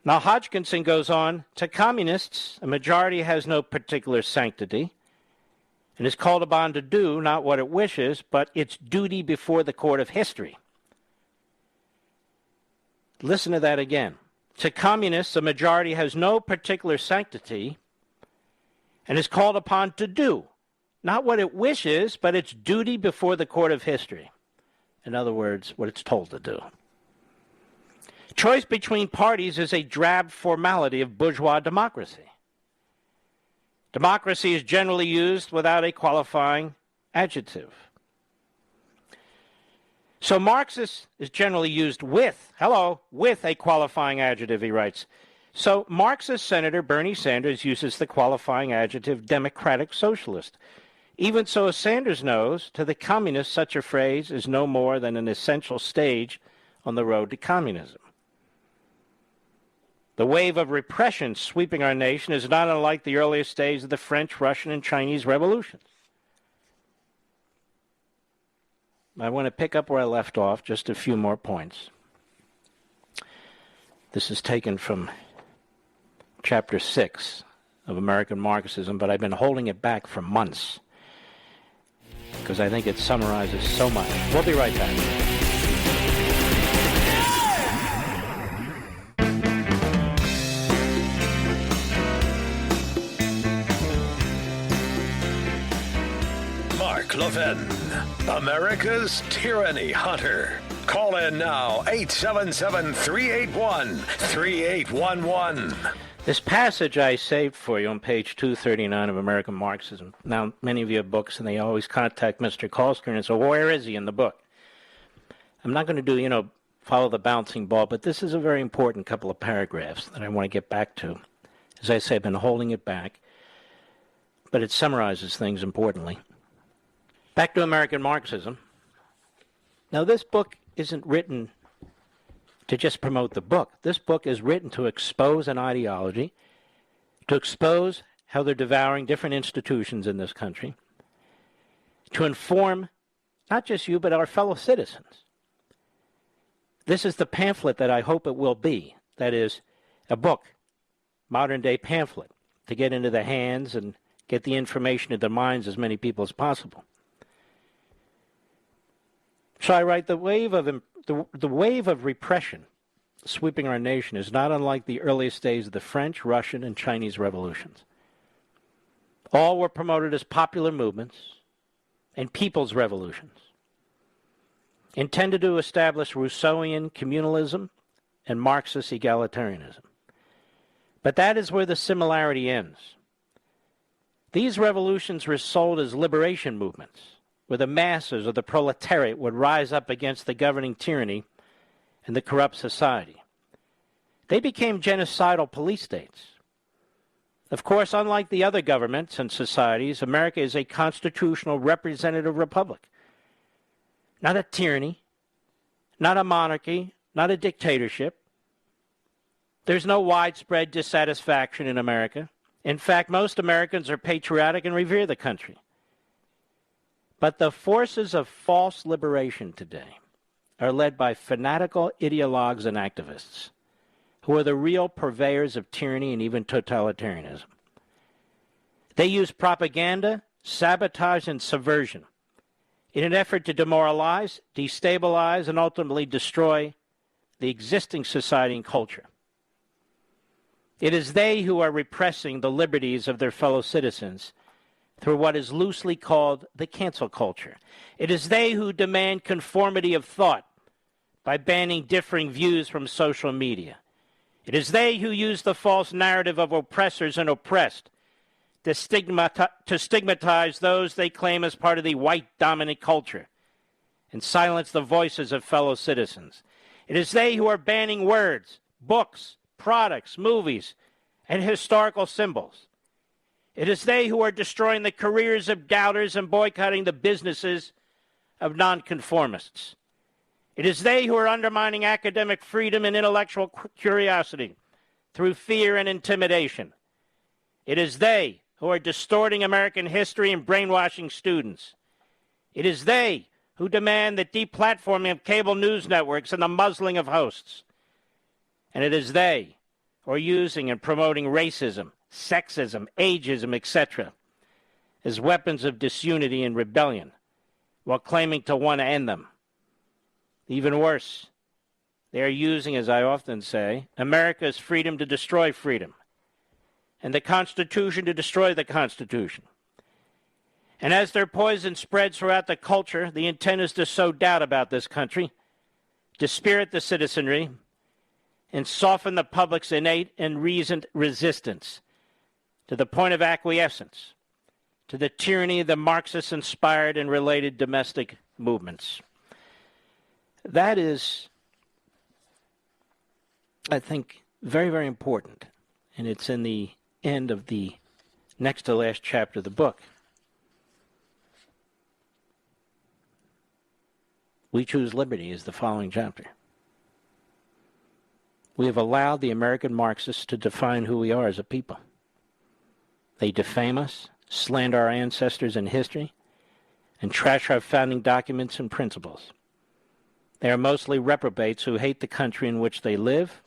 Now, Hodgkinson goes on, to communists, a majority has no particular sanctity and is called upon to do not what it wishes, but its duty before the court of history. Listen to that again. To communists, a majority has no particular sanctity and is called upon to do not what it wishes, but its duty before the court of history. In other words, what it's told to do. Choice between parties is a drab formality of bourgeois democracy. Democracy is generally used without a qualifying adjective. So Marxist is generally used with a qualifying adjective, he writes. So Marxist Senator Bernie Sanders uses the qualifying adjective democratic socialist. Even so, as Sanders knows, to the communists such a phrase is no more than an essential stage on the road to communism. The wave of repression sweeping our nation is not unlike the earliest days of the French, Russian, and Chinese revolutions. I want to pick up where I left off, just a few more points. This is taken from Chapter 6 of American Marxism, but I've been holding it back for months because I think it summarizes so much. We'll be right back. Mark Levin, America's tyranny hunter. Call in now, 877-381-3811. This passage I saved for you on page 239 of American Marxism. Now, many of you have books, and they always contact Mr. Kalsker and say, well, where is he in the book? I'm not going to do, follow the bouncing ball, but this is a very important couple of paragraphs that I want to get back to. As I say, I've been holding it back, but it summarizes things importantly. Back to American Marxism. Now, this book isn't written to just promote the book. This book is written to expose an ideology, to expose how they're devouring different institutions in this country, to inform not just you, but our fellow citizens. This is the pamphlet that I hope it will be. That is, a book, modern-day pamphlet, to get into the hands and get the information into the minds as many people as possible. So I write, the wave of repression sweeping our nation is not unlike the earliest days of the French, Russian, and Chinese revolutions. All were promoted as popular movements and people's revolutions, intended to establish Rousseauian communalism and Marxist egalitarianism. But that is where the similarity ends. These revolutions were sold as liberation movements, where the masses of the proletariat would rise up against the governing tyranny and the corrupt society. They became genocidal police states. Of course, unlike the other governments and societies, America is a constitutional representative republic. Not a tyranny, not a monarchy, not a dictatorship. There's no widespread dissatisfaction in America. In fact, most Americans are patriotic and revere the country. But the forces of false liberation today are led by fanatical ideologues and activists who are the real purveyors of tyranny and even totalitarianism. They use propaganda, sabotage, and subversion in an effort to demoralize, destabilize, and ultimately destroy the existing society and culture. It is they who are repressing the liberties of their fellow citizens through what is loosely called the cancel culture. It is they who demand conformity of thought by banning differing views from social media. It is they who use the false narrative of oppressors and oppressed to stigmatize those they claim as part of the white dominant culture and silence the voices of fellow citizens. It is they who are banning words, books, products, movies, and historical symbols. It is they who are destroying the careers of doubters and boycotting the businesses of nonconformists. It is they who are undermining academic freedom and intellectual curiosity through fear and intimidation. It is they who are distorting American history and brainwashing students. It is they who demand the deplatforming of cable news networks and the muzzling of hosts. And it is they who are using and promoting racism, sexism, ageism, etc., as weapons of disunity and rebellion, while claiming to want to end them. Even worse, they are using, as I often say, America's freedom to destroy freedom, and the Constitution to destroy the Constitution. And as their poison spreads throughout the culture, the intent is to sow doubt about this country, dispirit the citizenry, and soften the public's innate and reasoned resistance to the point of acquiescence to the tyranny of the Marxist-inspired and related domestic movements. That is, I think, very, very important, and it's in the end of the next to last chapter of the book. We Choose Liberty is the following chapter. We have allowed the American Marxists to define who we are as a people. They defame us, slander our ancestors and history, and trash our founding documents and principles. They are mostly reprobates who hate the country in which they live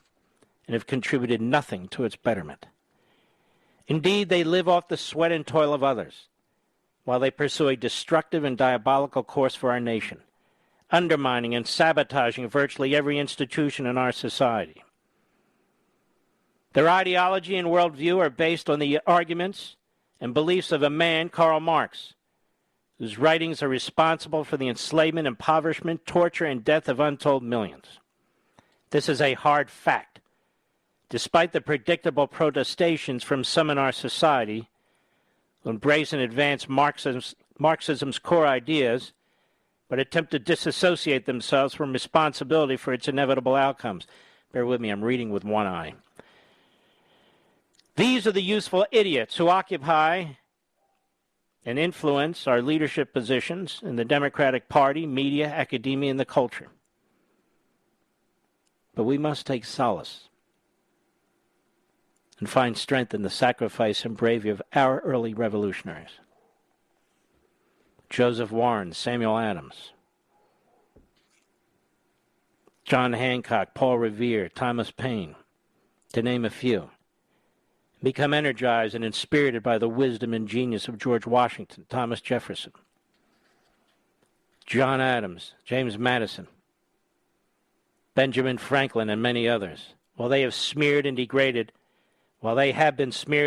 and have contributed nothing to its betterment. Indeed, they live off the sweat and toil of others, while they pursue a destructive and diabolical course for our nation, undermining and sabotaging virtually every institution in our society. Their ideology and worldview are based on the arguments and beliefs of a man, Karl Marx, whose writings are responsible for the enslavement, impoverishment, torture, and death of untold millions. This is a hard fact, despite the predictable protestations from some in our society who embrace and advance Marxism's core ideas, but attempt to disassociate themselves from responsibility for its inevitable outcomes. Bear with me, I'm reading with one eye. These are the useful idiots who occupy and influence our leadership positions in the Democratic Party, media, academia, and the culture. But we must take solace and find strength in the sacrifice and bravery of our early revolutionaries. Joseph Warren, Samuel Adams, John Hancock, Paul Revere, Thomas Paine, to name a few. Become energized and inspirited by the wisdom and genius of George Washington, Thomas Jefferson, John Adams, James Madison, Benjamin Franklin, and many others. While they have been smeared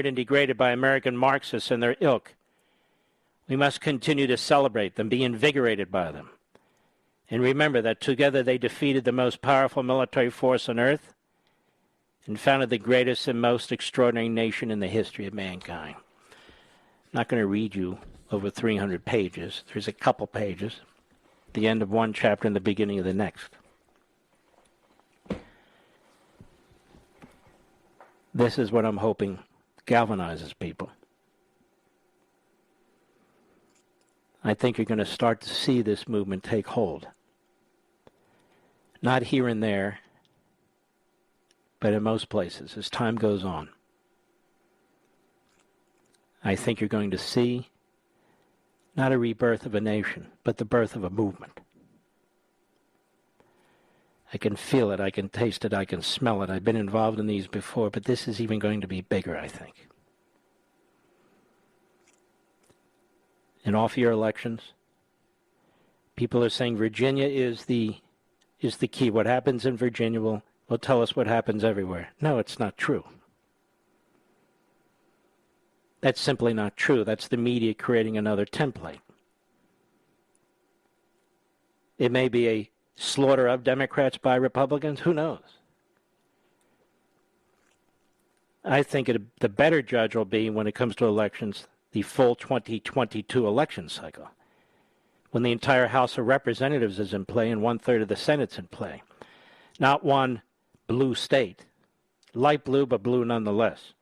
and degraded by American Marxists and their ilk, we must continue to celebrate them, be invigorated by them, and remember that together they defeated the most powerful military force on earth and founded the greatest and most extraordinary nation in the history of mankind. I'm not going to read you over 300 pages. There's a couple pages, the end of one chapter and the beginning of the next. This is what I'm hoping galvanizes people. I think you're going to start to see this movement take hold. Not here and there, but in most places as time goes on. I think you're going to see not a rebirth of a nation, but the birth of a movement. I can feel it, I can taste it, I can smell it. I've been involved in these before, but this is even going to be bigger, I think. In off-year elections, people are saying Virginia is the key. What happens in Virginia will tell us what happens everywhere. No, it's not true. That's simply not true. That's the media creating another template. It may be a slaughter of Democrats by Republicans. Who knows? I think the better judge will be, when it comes to elections, the full 2022 election cycle, when the entire House of Representatives is in play and 1/3 of the Senate's in play. Not one blue state. Light blue, but blue nonetheless.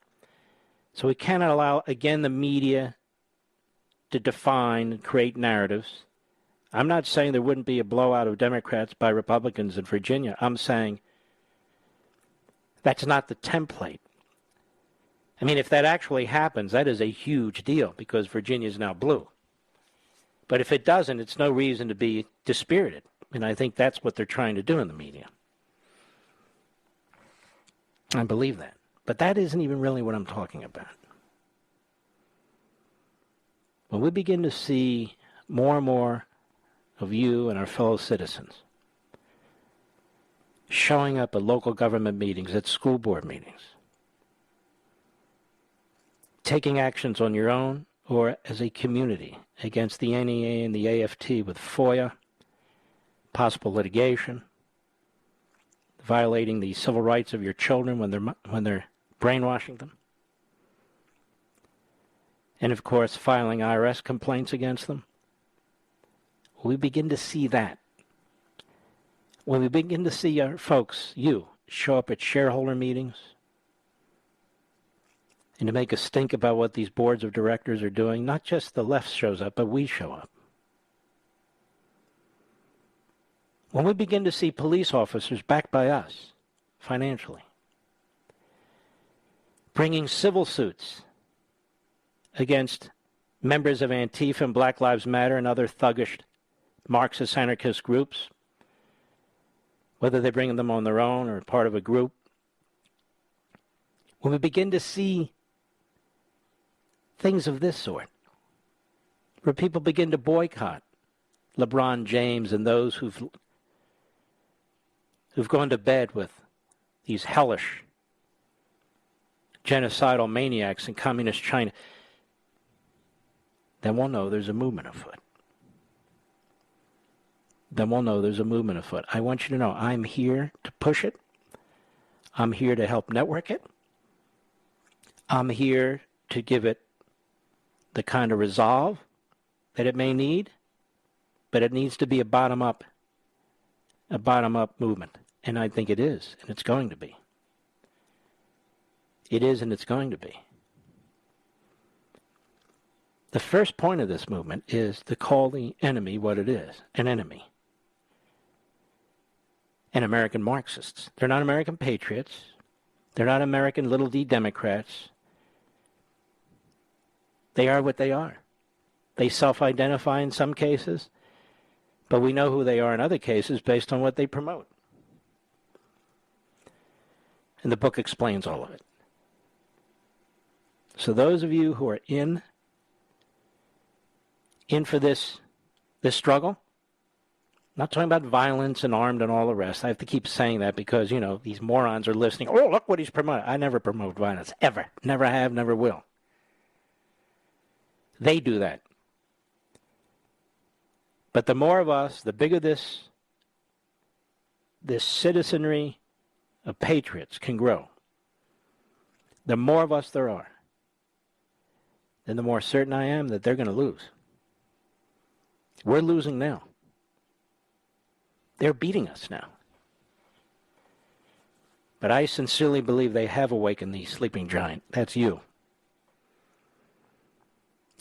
So we cannot allow, again, the media to define and create narratives. I'm not saying there wouldn't be a blowout of Democrats by Republicans in Virginia. I'm saying that's not the template. I mean, if that actually happens, that is a huge deal because Virginia is now blue. But if it doesn't, it's no reason to be dispirited. And I think that's what they're trying to do in the media. I believe that. But that isn't even really what I'm talking about. When we begin to see more and more of you and our fellow citizens showing up at local government meetings, at school board meetings, taking actions on your own or as a community against the NEA and the AFT with FOIA, possible litigation, violating the civil rights of your children when they're brainwashing them, and of course filing IRS complaints against them. We begin to see that. When we begin to see our folks, you, show up at shareholder meetings and to make a stink about what these boards of directors are doing, not just the left shows up, but we show up. When we begin to see police officers backed by us financially, bringing civil suits against members of Antifa and Black Lives Matter and other thuggish Marxist anarchist groups, whether they bring them on their own or part of a group, when we begin to see things of this sort, where people begin to boycott LeBron James and those who've gone to bed with these hellish genocidal maniacs in communist China, then we'll know there's a movement afoot. Then we'll know there's a movement afoot. I want you to know I'm here to push it. I'm here to help network it. I'm here to give it the kind of resolve that it may need, but it needs to be a bottom-up movement. And I think it is, and it's going to be. It is, and it's going to be. The first point of this movement is to call the enemy what it is, an enemy. And American Marxists. They're not American patriots. They're not American little d Democrats. They are what they are. They self-identify in some cases, but we know who they are in other cases based on what they promote. And the book explains all of it. So those of you who are in for this struggle, I'm not talking about violence and armed and all the rest. I have to keep saying that because, these morons are listening. Oh, look what he's promoting. I never promote violence, ever. Never have, never will. They do that. But the more of us, the bigger this citizenry of patriots can grow, the more of us there are, then the more certain I am that they're going to lose. We're losing now. They're beating us now. But I sincerely believe they have awakened the sleeping giant. That's you.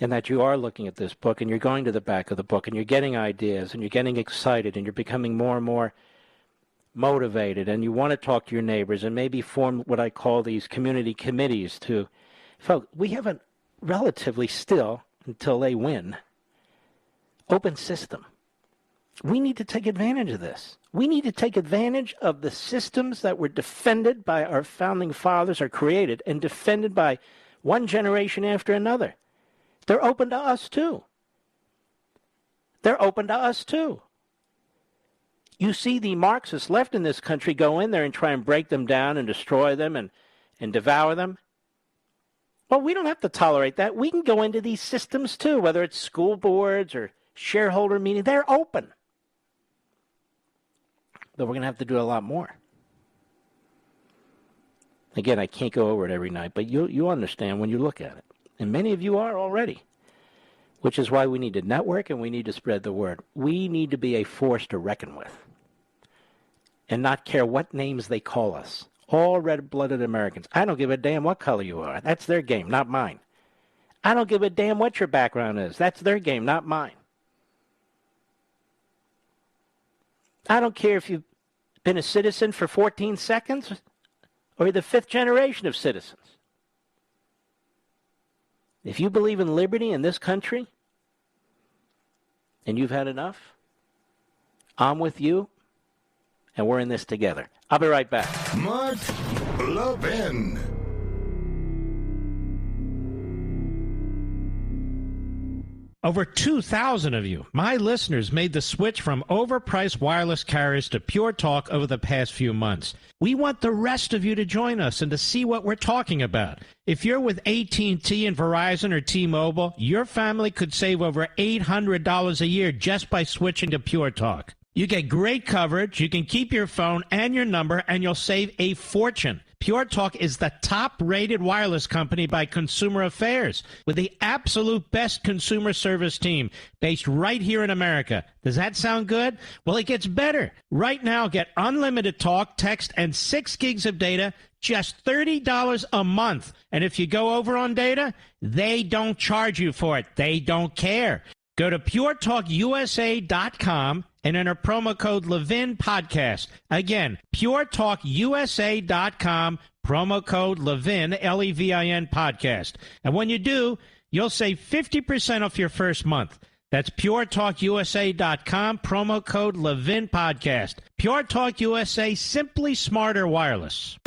And that you are looking at this book and you're going to the back of the book and you're getting ideas and you're getting excited and you're becoming more and more motivated and you want to talk to your neighbors and maybe form what I call these community committees to, folks, we have a relatively still, until they win, open system. We need to take advantage of this. We need to take advantage of the systems that were defended by our founding fathers, or created and defended by one generation after another. They're open to us too. They're open to us too. You see the Marxist left in this country go in there and try and break them down and destroy them and devour them. Well, we don't have to tolerate that. We can go into these systems too, whether it's school boards or shareholder meetings. They're open. But we're going to have to do a lot more. Again, I can't go over it every night, but you understand when you look at it. And many of you are already, which is why we need to network and we need to spread the word. We need to be a force to reckon with and not care what names they call us. All red-blooded Americans. I don't give a damn what color you are. That's their game, not mine. I don't give a damn what your background is. That's their game, not mine. I don't care if you've been a citizen for 14 seconds or the fifth generation of citizens. If you believe in liberty in this country and you've had enough, I'm with you and we're in this together. I'll be right back. Mark Levin. Over 2,000 of you, my listeners, made the switch from overpriced wireless carriers to Pure Talk over the past few months. We want the rest of you to join us and to see what we're talking about. If you're with AT&T and Verizon or T-Mobile, your family could save over $800 a year just by switching to Pure Talk. You get great coverage, you can keep your phone and your number, and you'll save a fortune. Pure Talk is the top-rated wireless company by Consumer Affairs with the absolute best consumer service team based right here in America. Does that sound good? Well, it gets better. Right now, get unlimited talk, text, and 6 gigs of data, just $30 a month. And if you go over on data, they don't charge you for it. They don't care. Go to puretalkusa.com and enter promo code Levin Podcast. Again, puretalkusa.com, promo code Levin, Levin Podcast. And when you do, you'll save 50% off your first month. That's puretalkusa.com, promo code Levin Podcast. Pure Talk USA, simply smarter wireless.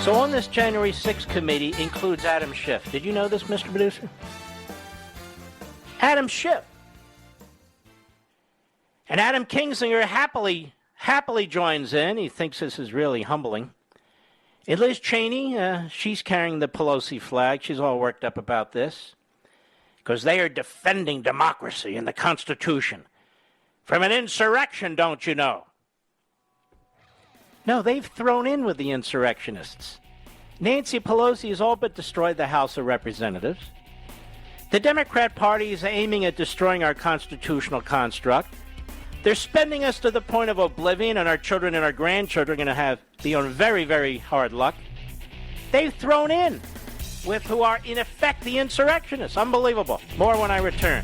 So on this January 6th committee includes Adam Schiff. Did you know this, Mr. Producer? Adam Schiff. And Adam Kinzinger happily joins in. He thinks this is really humbling. And Liz Cheney, she's carrying the Pelosi flag. She's all worked up about this because they are defending democracy and the Constitution from an insurrection, don't you know? No, they've thrown in with the insurrectionists. Nancy Pelosi has all but destroyed the House of Representatives. The Democrat Party is aiming at destroying our constitutional construct. They're spending us to the point of oblivion, and our children and our grandchildren are going to be on very, very hard luck. They've thrown in with who are, in effect, the insurrectionists. Unbelievable. More when I return.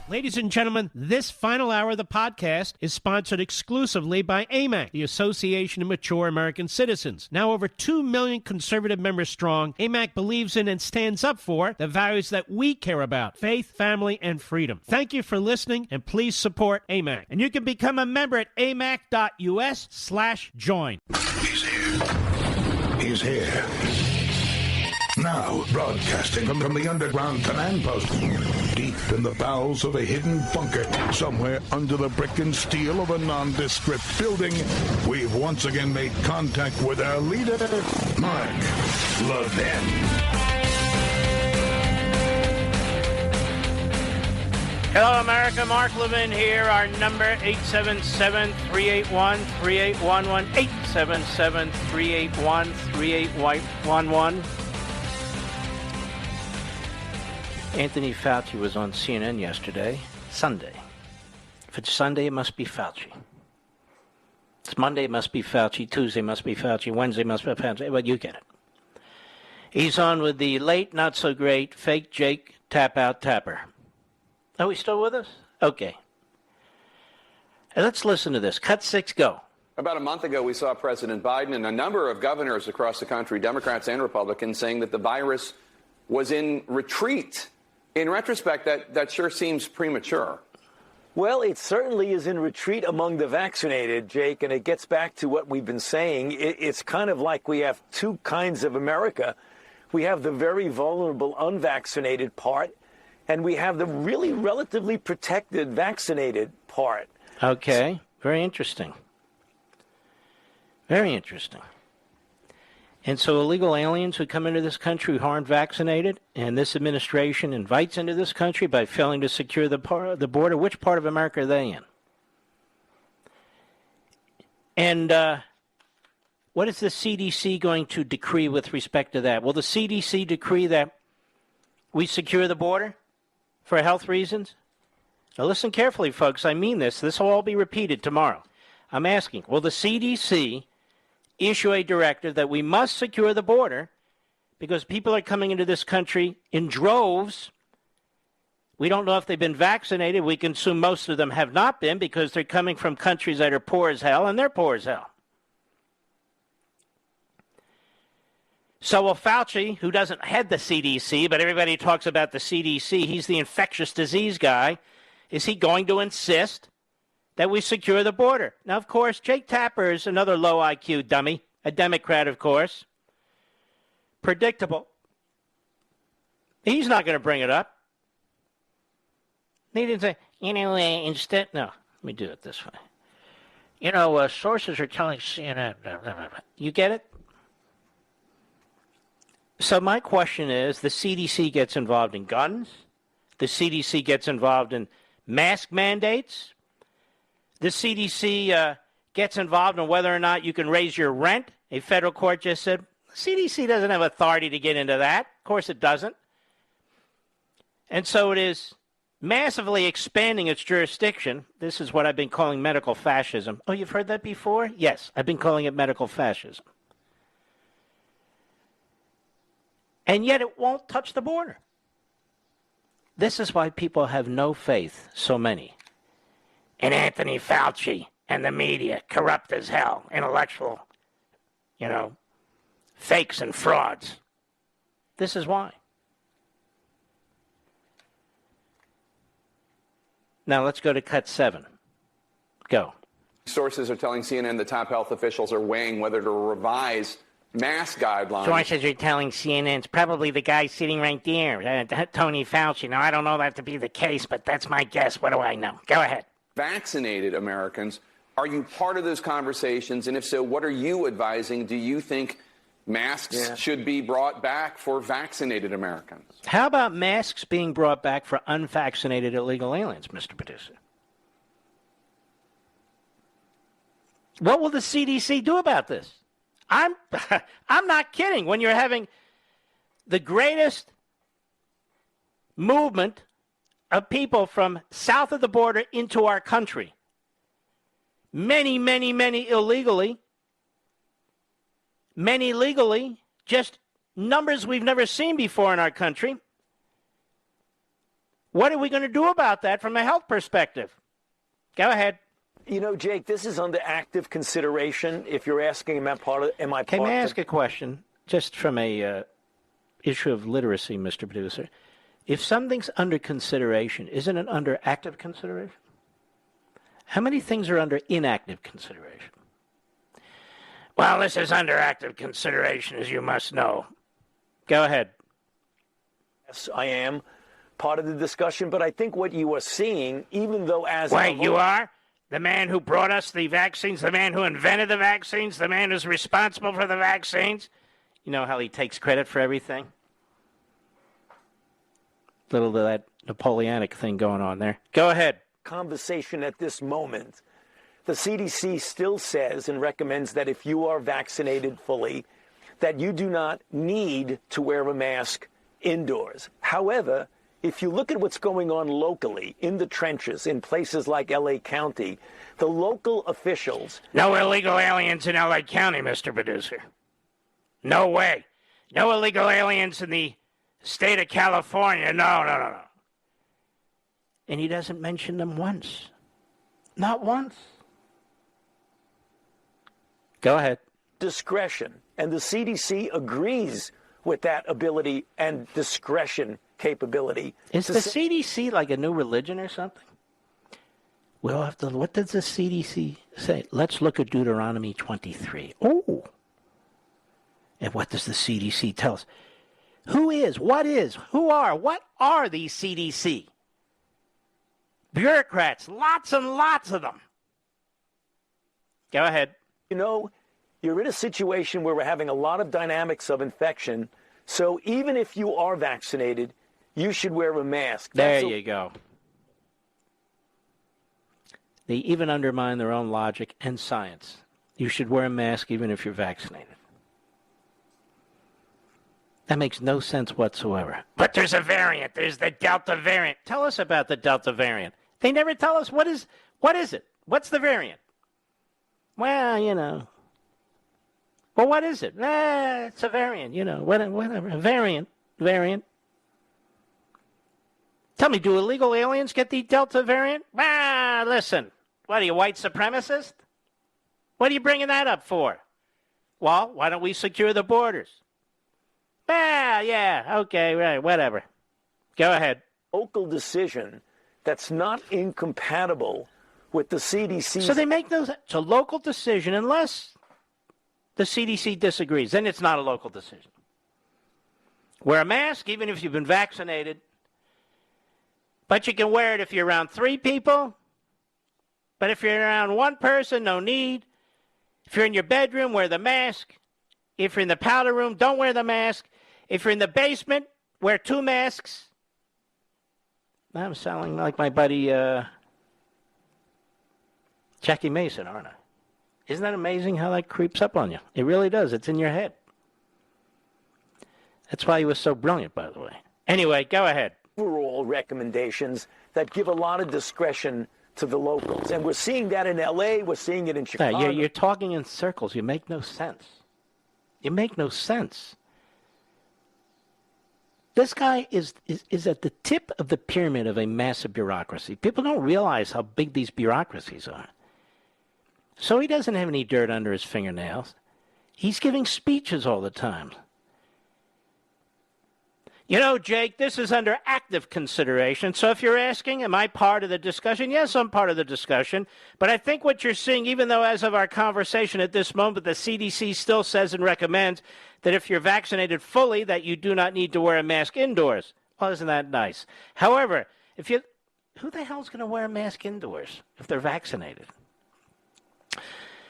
Ladies and gentlemen, this final hour of the podcast is sponsored exclusively by AMAC, the Association of Mature American Citizens. Now over 2 million conservative members strong, AMAC believes in and stands up for the values that we care about: faith, family, and freedom. Thank you for listening, and please support AMAC. And you can become a member at amac.us/join. He's here. He's here. Now, broadcasting from the underground command post, deep in the bowels of a hidden bunker, somewhere under the brick and steel of a nondescript building, we've once again made contact with our leader, Mark Levin. Hello, America. Mark Levin here. Our number, 877-381-3811, 877-381-3811. Anthony Fauci was on CNN yesterday, Sunday. If it's Sunday, it must be Fauci. It's Monday, it must be Fauci. Tuesday must be Fauci. Wednesday must be Fauci. But you get it. He's on with the late, not so great, fake Jake Tap-Out Tapper. Are we still with us? Okay. Let's listen to this. Cut 6, go. About a month ago, we saw President Biden and a number of governors across the country, Democrats and Republicans, saying that the virus was in retreat. In retrospect, that sure seems premature. Well, it certainly is in retreat among the vaccinated, Jake, and it gets back to what we've been saying. It's kind of like we have two kinds of America. We have the very vulnerable unvaccinated part, and we have the really relatively protected vaccinated part. Okay, very interesting. Very interesting. And so illegal aliens who come into this country who aren't vaccinated, and this administration invites into this country by failing to secure the border, which part of America are they in? And what is the CDC going to decree with respect to that? Will the CDC decree that we secure the border for health reasons? Now listen carefully, folks. I mean this. This will all be repeated tomorrow. I'm asking, will the CDC issue a directive that we must secure the border because people are coming into this country in droves? We don't know if they've been vaccinated. We can assume most of them have not been because they're coming from countries that are poor as hell, and they're poor as hell. So will Fauci, who doesn't head the CDC, but everybody talks about the CDC, he's the infectious disease guy, is he going to insist that we secure the border? Now, of course, Jake Tapper is another low IQ dummy, a Democrat, of course. Predictable. He's not going to bring it up. He didn't say, instead, no, let me do it this way. Sources are telling CNN, blah, blah, blah. You get it? So my question is, the CDC gets involved in guns. The CDC gets involved in mask mandates. The CDC gets involved in whether or not you can raise your rent. A federal court just said, CDC doesn't have authority to get into that. Of course it doesn't. And so it is massively expanding its jurisdiction. This is what I've been calling medical fascism. Oh, you've heard that before? Yes, I've been calling it medical fascism. And yet it won't touch the border. This is why people have no faith, so many, in Anthony Fauci and the media, corrupt as hell, intellectual, fakes and frauds. This is why. Now let's go to cut 7. Go. Sources are telling CNN the top health officials are weighing whether to revise mask guidelines. Sources are telling CNN it's probably the guy sitting right there, Tony Fauci. Now, I don't know that to be the case, but that's my guess. What do I know? Go ahead. Vaccinated Americans, are you part of those conversations? And if so, what are you advising? Do you think masks should be brought back for vaccinated Americans? How about masks being brought back for unvaccinated illegal aliens, Mr. Producer? What will the CDC do about this? I'm not kidding. When you're having the greatest movement of people from south of the border into our country, many illegally, many legally, just numbers we've never seen before in our country. What are we going to do about that from a health perspective? Go ahead. You know, Jake, this is under active consideration. If you're asking, am I part of? Can I ask a question, just from a issue of literacy, Mr. Producer? If something's under consideration, isn't it under active consideration? How many things are under inactive consideration? Well, this is under active consideration, as you must know. Go ahead. Yes, I am part of the discussion, but I think what you are seeing, even though as... Wait, you are? The man who brought us the vaccines, the man who invented the vaccines, the man who's responsible for the vaccines? You know how he takes credit for everything? Little of that Napoleonic thing going on there. Go ahead. Conversation at this moment. The CDC still says and recommends that if you are vaccinated fully, that you do not need to wear a mask indoors. However, if you look at what's going on locally, in the trenches, in places like L.A. County, the local officials... No illegal aliens in L.A. County, Mr. Producer. No way. No illegal aliens in the state of California. No. And he doesn't mention them once. Not once. Go ahead. Discretion. And the CDC agrees with that ability and discretion capability. Is the CDC like a new religion or something? We'll have to. What does the CDC say? Let's look at Deuteronomy 23. Oh. And what does the CDC tell us? Who is? What are these CDC? Bureaucrats, lots and lots of them. Go ahead. You know, you're in a situation where we're having a lot of dynamics of infection. So even if you are vaccinated, you should wear a mask. There you go. They even undermine their own logic and science. You should wear a mask even if you're vaccinated. That makes no sense whatsoever. But there's a variant. There's the Delta variant. Tell us about the Delta variant. They never tell us what is it? What's the variant? Well, you know. Well, what is it? It's a variant, you know, whatever. A variant. Tell me, do illegal aliens get the Delta variant? Listen. What, are you white supremacist? What are you bringing that up for? Well, why don't we secure the borders? Yeah, okay, right, whatever. Go ahead. Local decision that's not incompatible with the CDC. So they make those. It's a local decision unless the CDC disagrees. Then it's not a local decision. Wear a mask even if you've been vaccinated. But you can wear it if you're around 3 people. But if you're around 1 person, no need. If you're in your bedroom, wear the mask. If you're in the powder room, don't wear the mask. If you're in the basement, wear 2 masks. I'm sounding like my buddy Jackie Mason, aren't I? Isn't that amazing how that creeps up on you? It really does. It's in your head. That's why he was so brilliant, by the way. Anyway, go ahead. Overall recommendations that give a lot of discretion to the locals. And we're seeing that in L.A., we're seeing it in Chicago. Yeah, you're talking in circles. You make no sense. You make no sense. This guy is at the tip of the pyramid of a massive bureaucracy. People don't realize how big these bureaucracies are. So he doesn't have any dirt under his fingernails. He's giving speeches all the time. You know, Jake, this is under active consideration. So if you're asking, am I part of the discussion? Yes, I'm part of the discussion. But I think what you're seeing, even though as of our conversation at this moment, the CDC still says and recommends that if you're vaccinated fully, that you do not need to wear a mask indoors. Well, isn't that nice? However, who the hell's going to wear a mask indoors if they're vaccinated?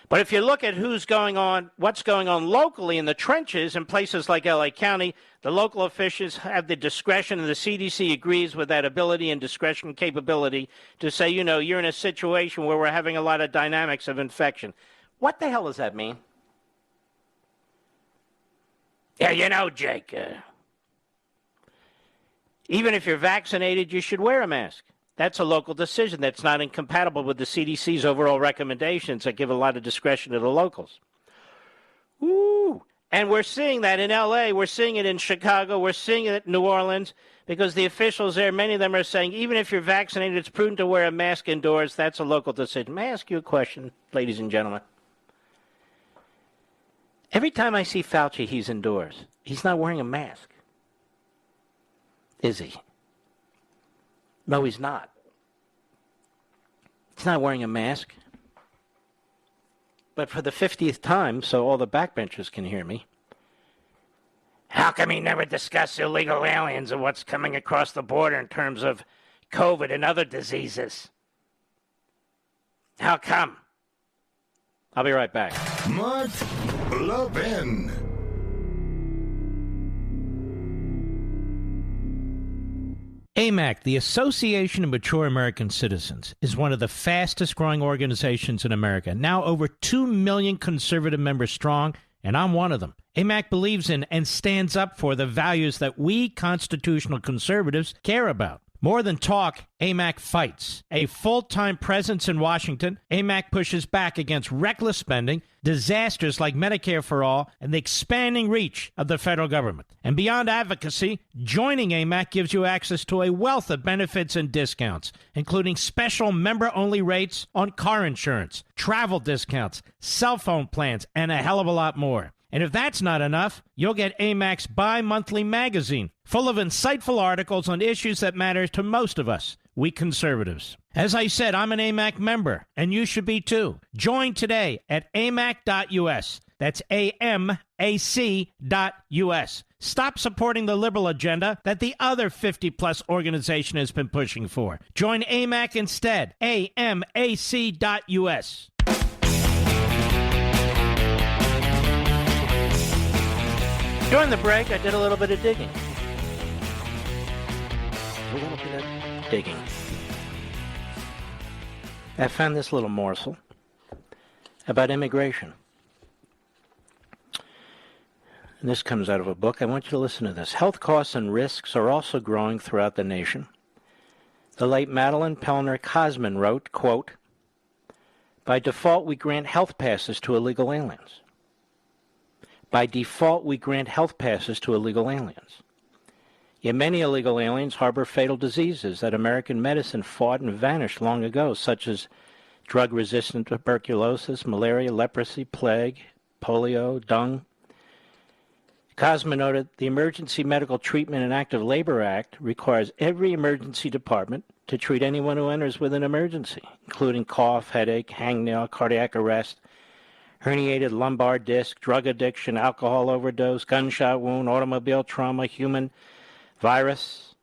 But if you look at what's going on locally in the trenches in places like L.A. County, the local officials have the discretion, and the CDC agrees with that ability and discretion capability to say, you know, you're in a situation where we're having a lot of dynamics of infection. What the hell does that mean? Yeah, you know, Jake, even if you're vaccinated, you should wear a mask. That's a local decision that's not incompatible with the CDC's overall recommendations that give a lot of discretion to the locals. Ooh. And we're seeing that in L.A., we're seeing it in Chicago, we're seeing it in New Orleans. because the officials there, many of them are saying, even if you're vaccinated, it's prudent to wear a mask indoors. That's a local decision. May I ask you a question, ladies and gentlemen? Every time I see Fauci, he's indoors. He's not wearing a mask. Is he? No, he's not. He's not wearing a mask. But for the 50th time, so all the backbenchers can hear me, how come he never discussed illegal aliens and what's coming across the border in terms of COVID and other diseases? How come? I'll be right back. Mark Levin. AMAC, the Association of Mature American Citizens, is one of the fastest growing organizations in America, now over 2 million conservative members strong, and I'm one of them. AMAC believes in and stands up for the values that we constitutional conservatives care about. More than talk, AMAC fights. A full-time presence in Washington, AMAC pushes back against reckless spending, disasters like Medicare for All, and the expanding reach of the federal government. And beyond advocacy, joining AMAC gives you access to a wealth of benefits and discounts, including special member-only rates on car insurance, travel discounts, cell phone plans, and a hell of a lot more. And if that's not enough, you'll get AMAC's bi-monthly magazine, full of insightful articles on issues that matter to most of us, we conservatives. As I said, I'm an AMAC member, and you should be too. Join today at amac.us. That's AMAC.us. Stop supporting the liberal agenda that the other 50-plus organization has been pushing for. Join AMAC instead. AMAC.us. During the break, I did a little bit of digging. I found this little morsel about immigration. And this comes out of a book. I want you to listen to this. Health costs and risks are also growing throughout the nation. The late Madeline Pellner Cosman wrote, quote, "By default, we grant health passes to illegal aliens. By default, we grant health passes to illegal aliens. Yet many illegal aliens harbor fatal diseases that American medicine fought and vanished long ago, such as drug-resistant tuberculosis, malaria, leprosy, plague, polio, dung." Cosman noted, the Emergency Medical Treatment and Active Labor Act requires every emergency department to treat anyone who enters with an emergency, including cough, headache, hangnail, cardiac arrest, herniated lumbar disc, drug addiction, alcohol overdose, gunshot wound, automobile trauma, human virus,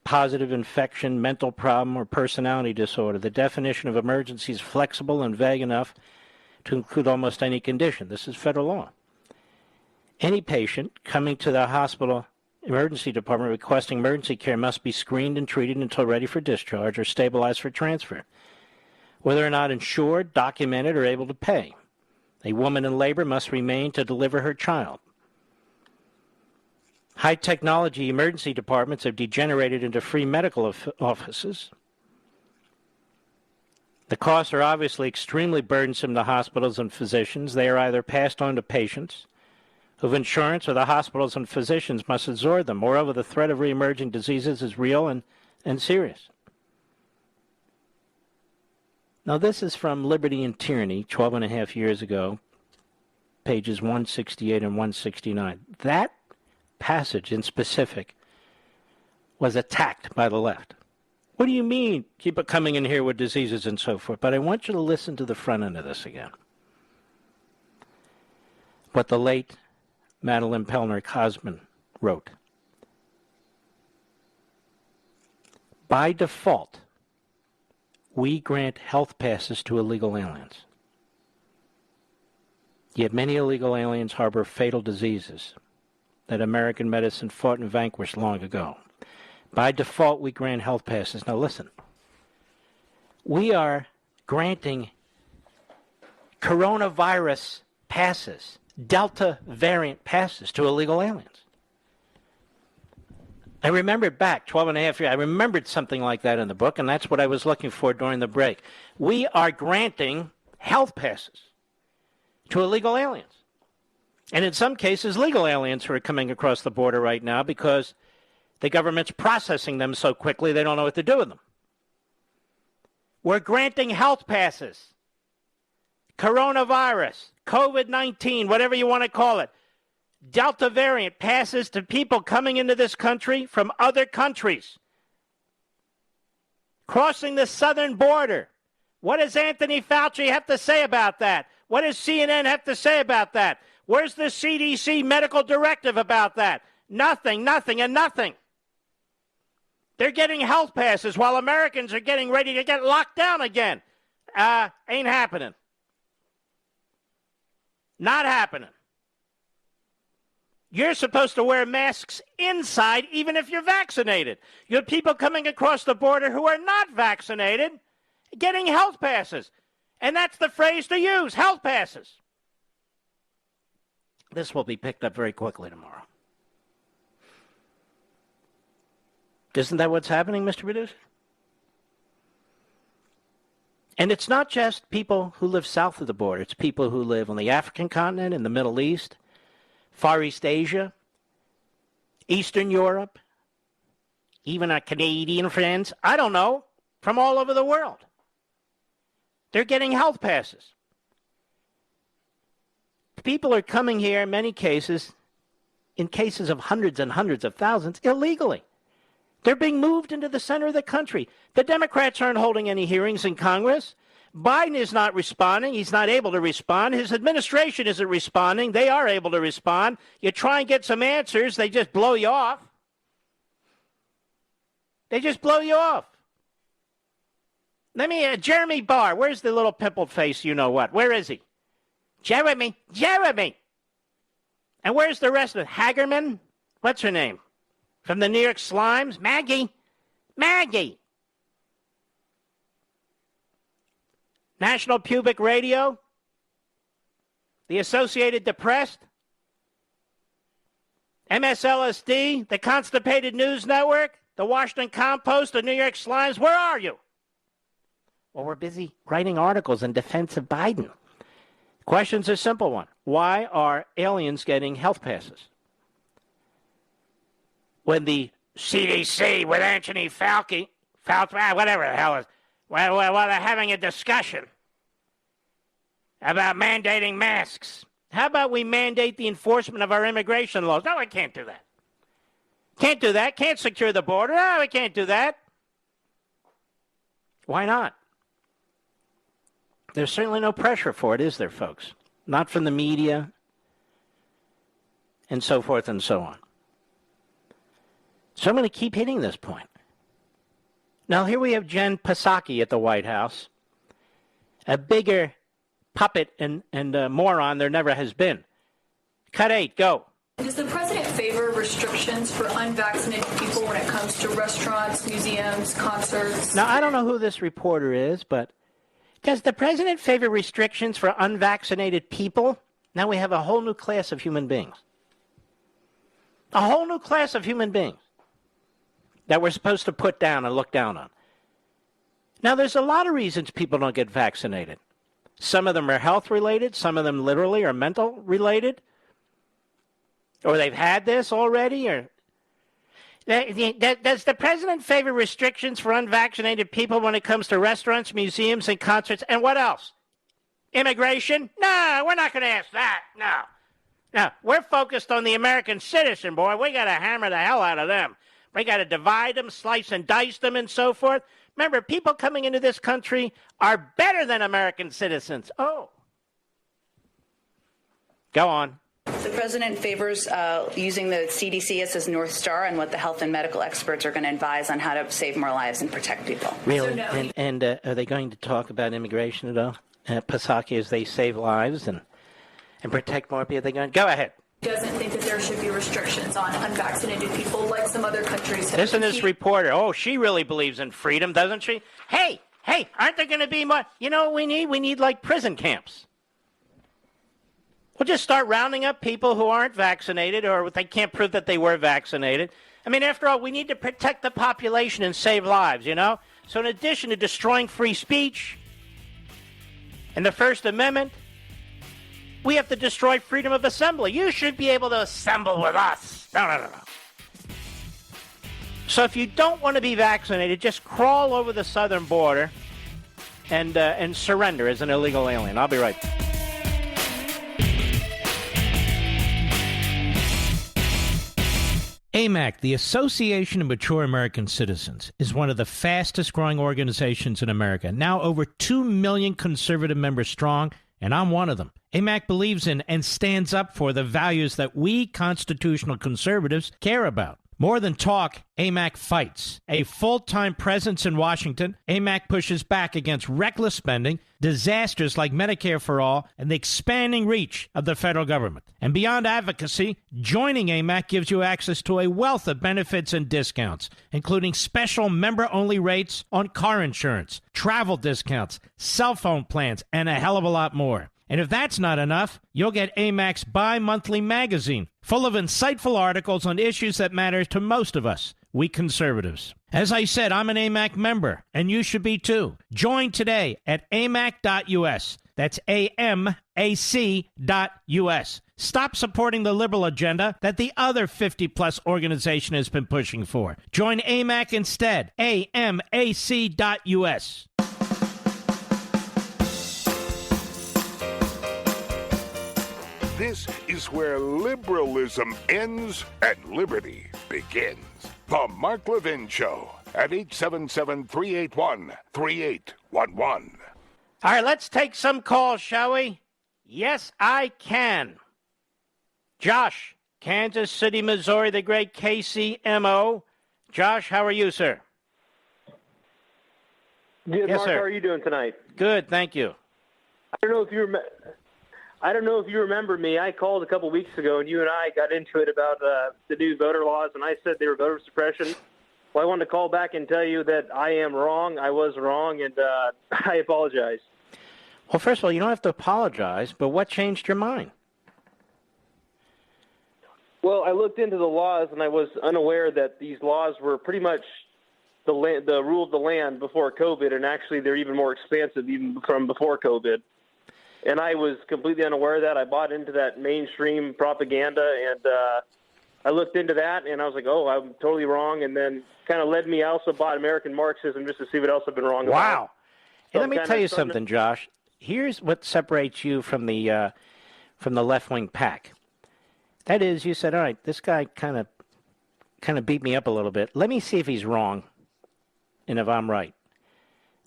positive infection, mental problem, or personality disorder. The definition of emergency is flexible and vague enough to include almost any condition. This is federal law. Any patient coming to the hospital emergency department requesting emergency care must be screened and treated until ready for discharge or stabilized for transfer, whether or not insured, documented, or able to pay. A woman in labor must remain to deliver her child. High-technology emergency departments have degenerated into free medical offices. The costs are obviously extremely burdensome to hospitals and physicians. They are either passed on to patients who have insurance, or the hospitals and physicians must absorb them. Moreover, the threat of re-emerging diseases is real and serious. Now, this is from Liberty and Tyranny, 12 and a half years ago, pages 168 and 169. That passage in specific was attacked by the left. What do you mean? Keep it coming in here with diseases and so forth. But I want you to listen to the front end of this again. What the late Madeline Pellner Cosman wrote. By default, we grant health passes to illegal aliens. Yet many illegal aliens harbor fatal diseases that American medicine fought and vanquished long ago. By default, we grant health passes. Now listen, we are granting coronavirus passes, Delta variant passes to illegal aliens. I remembered back 12 and a half years, I remembered something like that in the book, and that's what I was looking for during the break. We are granting health passes to illegal aliens. And in some cases, legal aliens who are coming across the border right now because The government's processing them so quickly they don't know what to do with them. We're granting health passes. Coronavirus, COVID-19, whatever you want to call it. Delta variant passes to people coming into this country from other countries. Crossing the southern border. What does Anthony Fauci have to say about that? What does CNN have to say about that? Where's the CDC medical directive about that? Nothing, and nothing. They're getting health passes while Americans are getting ready to get locked down again. Ain't happening. Not happening. You're supposed to wear masks inside even if you're vaccinated. You have people coming across the border who are not vaccinated getting health passes. And that's the phrase to use, health passes. This will be picked up very quickly tomorrow. Isn't that what's happening, Mr. Producer? And it's not just people who live south of the border. It's people who live on the African continent, in the Middle East, Far East Asia, Eastern Europe, even our Canadian friends, I don't know, from all over the world. They're getting health passes. People are coming here, in many cases, in cases of hundreds and hundreds of thousands, illegally. They're being moved into the center of the country. The Democrats aren't holding any hearings in Congress. Biden is not responding. He's not able to respond. His administration isn't responding. They are able to respond. You try and get some answers, they just blow you off. They just blow you off. Jeremy Barr, where's the little pimpled face you-know-what? Where is he? Jeremy. And where's the rest of it? Hagerman? What's her name? From the New York Slimes? Maggie. National Public Radio? The Associated Press? MSLSD? The Constipated News Network? The Washington Compost? The New York Slimes? Where are you? Well, we're busy writing articles in defense of Biden. The question's a simple one. Why are aliens getting health passes? When the CDC with Anthony Fauci, whatever the hell is, well, they're having a discussion about mandating masks. How about we mandate the enforcement of our immigration laws? No, we can't do that. Can't do that. Can't secure the border. No, we can't do that. Why not? There's certainly no pressure for it, is there, folks? Not from the media and so forth and so on. So I'm going to keep hitting this point. Now, here we have Jen Psaki at the White House, a bigger puppet and moron there never has been. Cut 8, go. Does the president favor restrictions for unvaccinated people when it comes to restaurants, museums, concerts? Now, I don't know who this reporter is, but does the president favor restrictions for unvaccinated people? Now we have a whole new class of human beings. A whole new class of human beings that we're supposed to put down and look down on. Now, there's a lot of reasons people don't get vaccinated. Some of them are health-related. Some of them literally are mental-related. Or they've had this already. Or does the president favor restrictions for unvaccinated people when it comes to restaurants, museums, and concerts? And what else? Immigration? No, we're not going to ask that. No, we're focused on the American citizen, boy. We got to hammer the hell out of them. We got to divide them, slice and dice them, and so forth. Remember, people coming into this country are better than American citizens. Oh. Go on. The president favors using the CDC as his North Star and what the health and medical experts are going to advise on how to save more lives and protect people. Really? So no. And are they going to talk about immigration at all? Psaki, as they save lives and protect more people? Are they going? Go ahead. Doesn't think that there should be restrictions on unvaccinated people like some other countries have. Listen to this reporter. Oh, she really believes in freedom, doesn't she? Hey, aren't there going to be more? You know what we need? We need like prison camps. We'll just start rounding up people who aren't vaccinated or they can't prove that they were vaccinated. I mean, after all, we need to protect the population and save lives, you know? So in addition to destroying free speech and the First Amendment, we have to destroy freedom of assembly. You should be able to assemble with us. No. So if you don't want to be vaccinated, just crawl over the southern border and surrender as an illegal alien. I'll be right back. AMAC, the Association of Mature American Citizens, is one of the fastest growing organizations in America. Now over 2 million conservative members strong, and I'm one of them. AMAC believes in and stands up for the values that we constitutional conservatives care about. More than talk, AMAC fights. A full-time presence in Washington, AMAC pushes back against reckless spending, disasters like Medicare for All, and the expanding reach of the federal government. And beyond advocacy, joining AMAC gives you access to a wealth of benefits and discounts, including special member-only rates on car insurance, travel discounts, cell phone plans, and a hell of a lot more. And if that's not enough, you'll get AMAC's bi-monthly magazine, full of insightful articles on issues that matter to most of us, we conservatives. As I said, I'm an AMAC member, and you should be too. Join today at amac.us. That's AMAC.us. Stop supporting the liberal agenda that the other 50-plus organization has been pushing for. Join AMAC instead. AMAC.us. This is where liberalism ends and liberty begins. The Mark Levin Show at 877-381-3811. All right, let's take some calls, shall we? Yes, I can. Josh, Kansas City, Missouri, the great KCMO. Josh, how are you, sir? Good, yes, Mark. sir. How are you doing tonight? Good, thank you. I don't know if you remember me. I called a couple weeks ago, and you and I got into it about the new voter laws, and I said they were voter suppression. Well, I wanted to call back and tell you that I am wrong. I was wrong, and I apologize. Well, first of all, you don't have to apologize, but what changed your mind? Well, I looked into the laws, and I was unaware that these laws were pretty much the rule of the land before COVID, and actually they're even more expansive even from before COVID. And I was completely unaware of that. I bought into that mainstream propaganda, and I looked into that, and I was like, oh, I'm totally wrong. And then kind of led me, I also bought American Marxism just to see what else I've been wrong about. Wow. So Hey, let me tell you something, Josh. Here's what separates you from the left-wing pack. That is, you said, all right, this guy kind of beat me up a little bit. Let me see if he's wrong and if I'm right.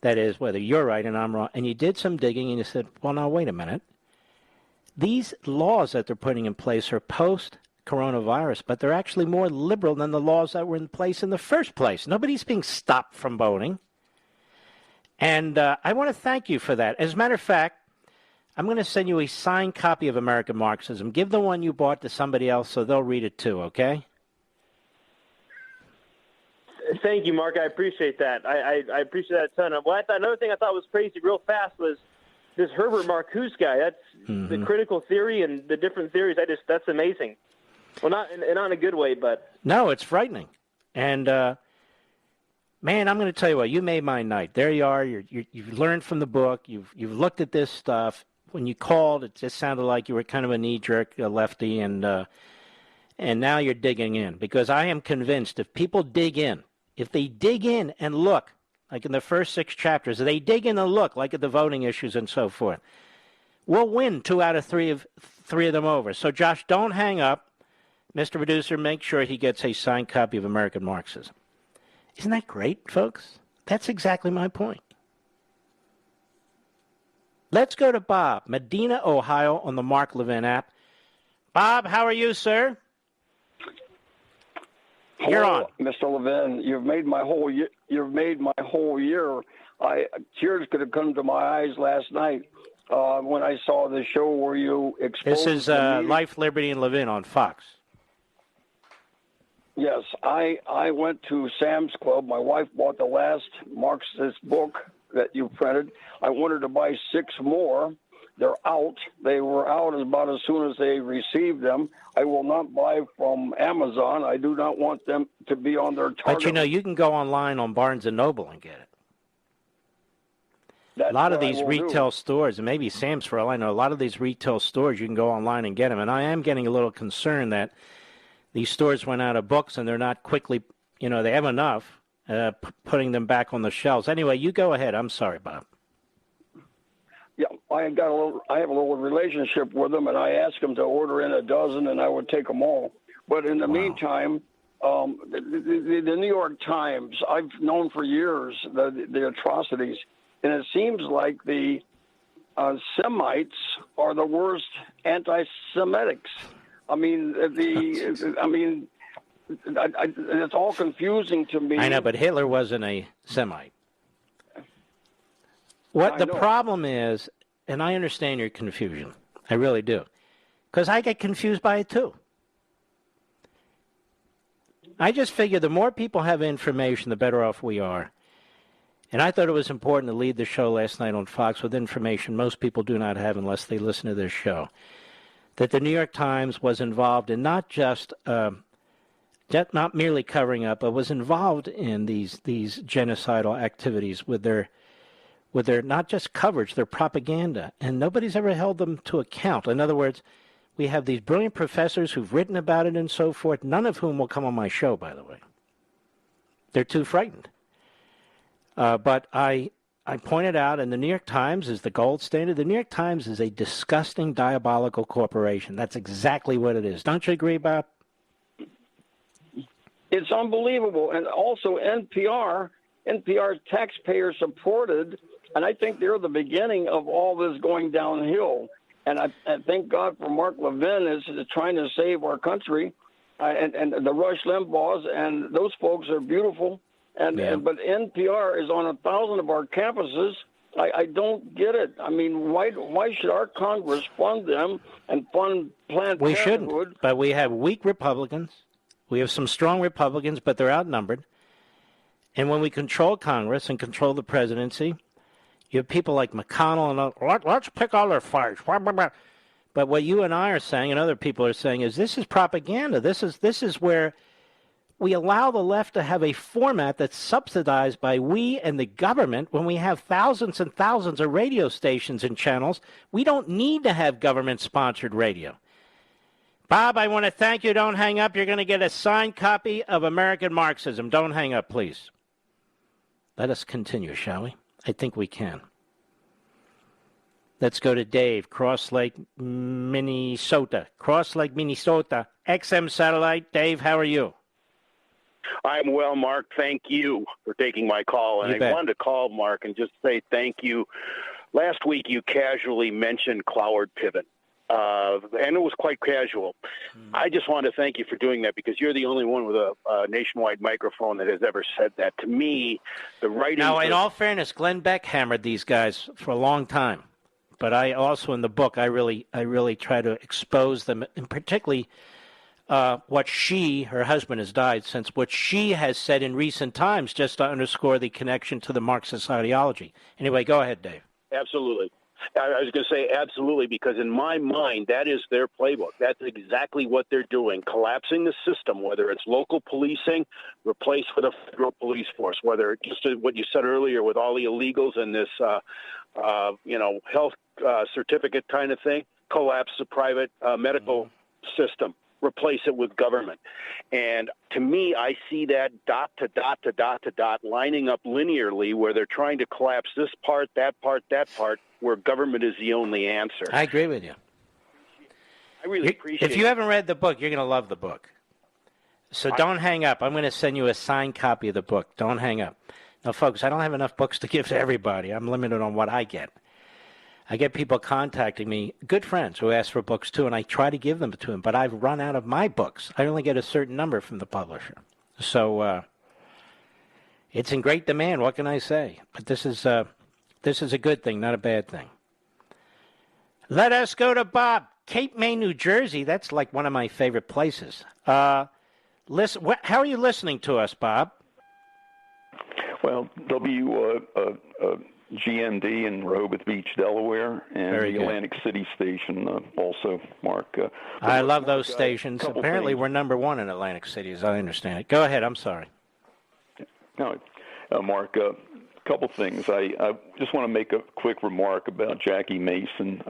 That is, whether you're right and I'm wrong. And you did some digging and you said, well, now, wait a minute. These laws that they're putting in place are post-coronavirus, but they're actually more liberal than the laws that were in place in the first place. Nobody's being stopped from voting. And I want to thank you for that. As a matter of fact, I'm going to send you a signed copy of American Marxism. Give the one you bought to somebody else so they'll read it too, okay? Thank you, Mark. I appreciate that. I appreciate that a ton. Another thing I thought was crazy real fast was this Herbert Marcuse guy. That's the critical theory and the different theories. That's amazing. Well, not in a good way, but. No, it's frightening. And, man, I'm going to tell you what, you made my night. There you are. You've learned from the book. You've looked at this stuff. When you called, it just sounded like you were kind of a knee-jerk lefty, and now you're digging in. Because I am convinced if people dig in, if they dig in and look, like in the first 6 chapters, they dig in and look, like at the voting issues and so forth, we'll win 2 out of 3 of them over. So, Josh, don't hang up. Mr. Producer, make sure he gets a signed copy of American Marxism. Isn't that great, folks? That's exactly my point. Let's go to Bob, Medina, Ohio, on the Mark Levin app. Bob, how are you, sir? You're on. Mr. Levin. You've made my whole year. Tears could have come to my eyes last night when I saw the show where you exposed. This is Life, Liberty, and Levin on Fox. Yes, I went to Sam's Club. My wife bought the last Marxist book that you printed. I wanted to buy 6 more. They're out. They were out about as soon as they received them. I will not buy from Amazon. I do not want them to be on their target. But, you know, you can go online on Barnes & Noble and get it. That's a lot of what these retail stores, and maybe Sam's for all I know, a lot of these retail stores, you can go online and get them. And I am getting a little concerned that these stores went out of books and they're not quickly, they have enough, putting them back on the shelves. Anyway, you go ahead. I'm sorry, Bob. Yeah, I have a little relationship with them, and I asked them to order in a dozen, and I would take them all. But in the meantime, the New York Times, I've known for years the atrocities, and it seems like the Semites are the worst anti-Semitics. I mean, it's all confusing to me. I know, but Hitler wasn't a Semite. What the problem is, and I understand your confusion, I really do, because I get confused by it too. I just figure the more people have information, the better off we are. And I thought it was important to lead the show last night on Fox with information most people do not have unless they listen to this show. That the New York Times was involved in not just not merely covering up, but was involved in these genocidal activities with their not just coverage, their propaganda, and nobody's ever held them to account. In other words, we have these brilliant professors who've written about it and so forth, none of whom will come on my show, by the way. They're too frightened. But I pointed out, and the New York Times is the gold standard. The New York Times is a disgusting, diabolical corporation. That's exactly what it is. Don't you agree, Bob? It's unbelievable. And also NPR taxpayer supported, and I think they're the beginning of all this going downhill. And I thank God for Mark Levin is trying to save our country, and the Rush Limbaughs, and those folks are beautiful. But NPR is on 1,000 of our campuses. I don't get it. I mean, why should our Congress fund them and fund Planned Parenthood? We shouldn't, but we have weak Republicans. We have some strong Republicans, but they're outnumbered. And when we control Congress and control the presidency, you have people like McConnell and let's pick all their fights. But what you and I are saying and other people are saying is this is propaganda. This is where we allow the left to have a format that's subsidized by we and the government when we have thousands and thousands of radio stations and channels. We don't need to have government-sponsored radio. Bob, I want to thank you. Don't hang up. You're going to get a signed copy of American Marxism. Don't hang up, please. Let us continue, shall we? I think we can. Let's go to Dave, Cross Lake, Minnesota. Cross Lake, Minnesota, XM Satellite. Dave, how are you? I'm well, Mark. Thank you for taking my call. And I wanted to call, Mark, and just say thank you. Last week you casually mentioned Cloward Piven, and it was quite casual. I just want to thank you for doing that because you're the only one with a nationwide microphone that has ever said that. To me, the writing... Now, in all fairness, Glenn Beck hammered these guys for a long time. But I also, in the book, I really try to expose them, and particularly... what her husband has died since, what she has said in recent times, just to underscore the connection to the Marxist ideology. Anyway, go ahead, Dave. Absolutely. I was going to say absolutely, because in my mind, that is their playbook. That's exactly what they're doing, collapsing the system, whether it's local policing replaced with a federal police force, whether it's just what you said earlier with all the illegals and this, health certificate kind of thing, collapse the private medical system. Replace it with government. And to me, I see that dot to dot to dot to dot lining up linearly where they're trying to collapse this part, that part, where government is the only answer. I agree with you. I really appreciate it. If you haven't read the book, you're going to love the book. So don't hang up. I'm going to send you a signed copy of the book. Don't hang up. Now, folks, I don't have enough books to give to everybody. I'm limited on what I get. I get people contacting me, good friends who ask for books too, and I try to give them to them, but I've run out of my books. I only get a certain number from the publisher. So it's in great demand, what can I say? But this is a good thing, not a bad thing. Let us go to Bob, Cape May, New Jersey. That's like one of my favorite places. How are you listening to us, Bob? Well, GMD in Rehoboth Beach, Delaware, and the Atlantic City station also, Mark. I love those stations. Apparently we're number one in Atlantic City, as I understand it. Go ahead. I'm sorry. No, Mark, couple things. I just want to make a quick remark about Jackie Mason.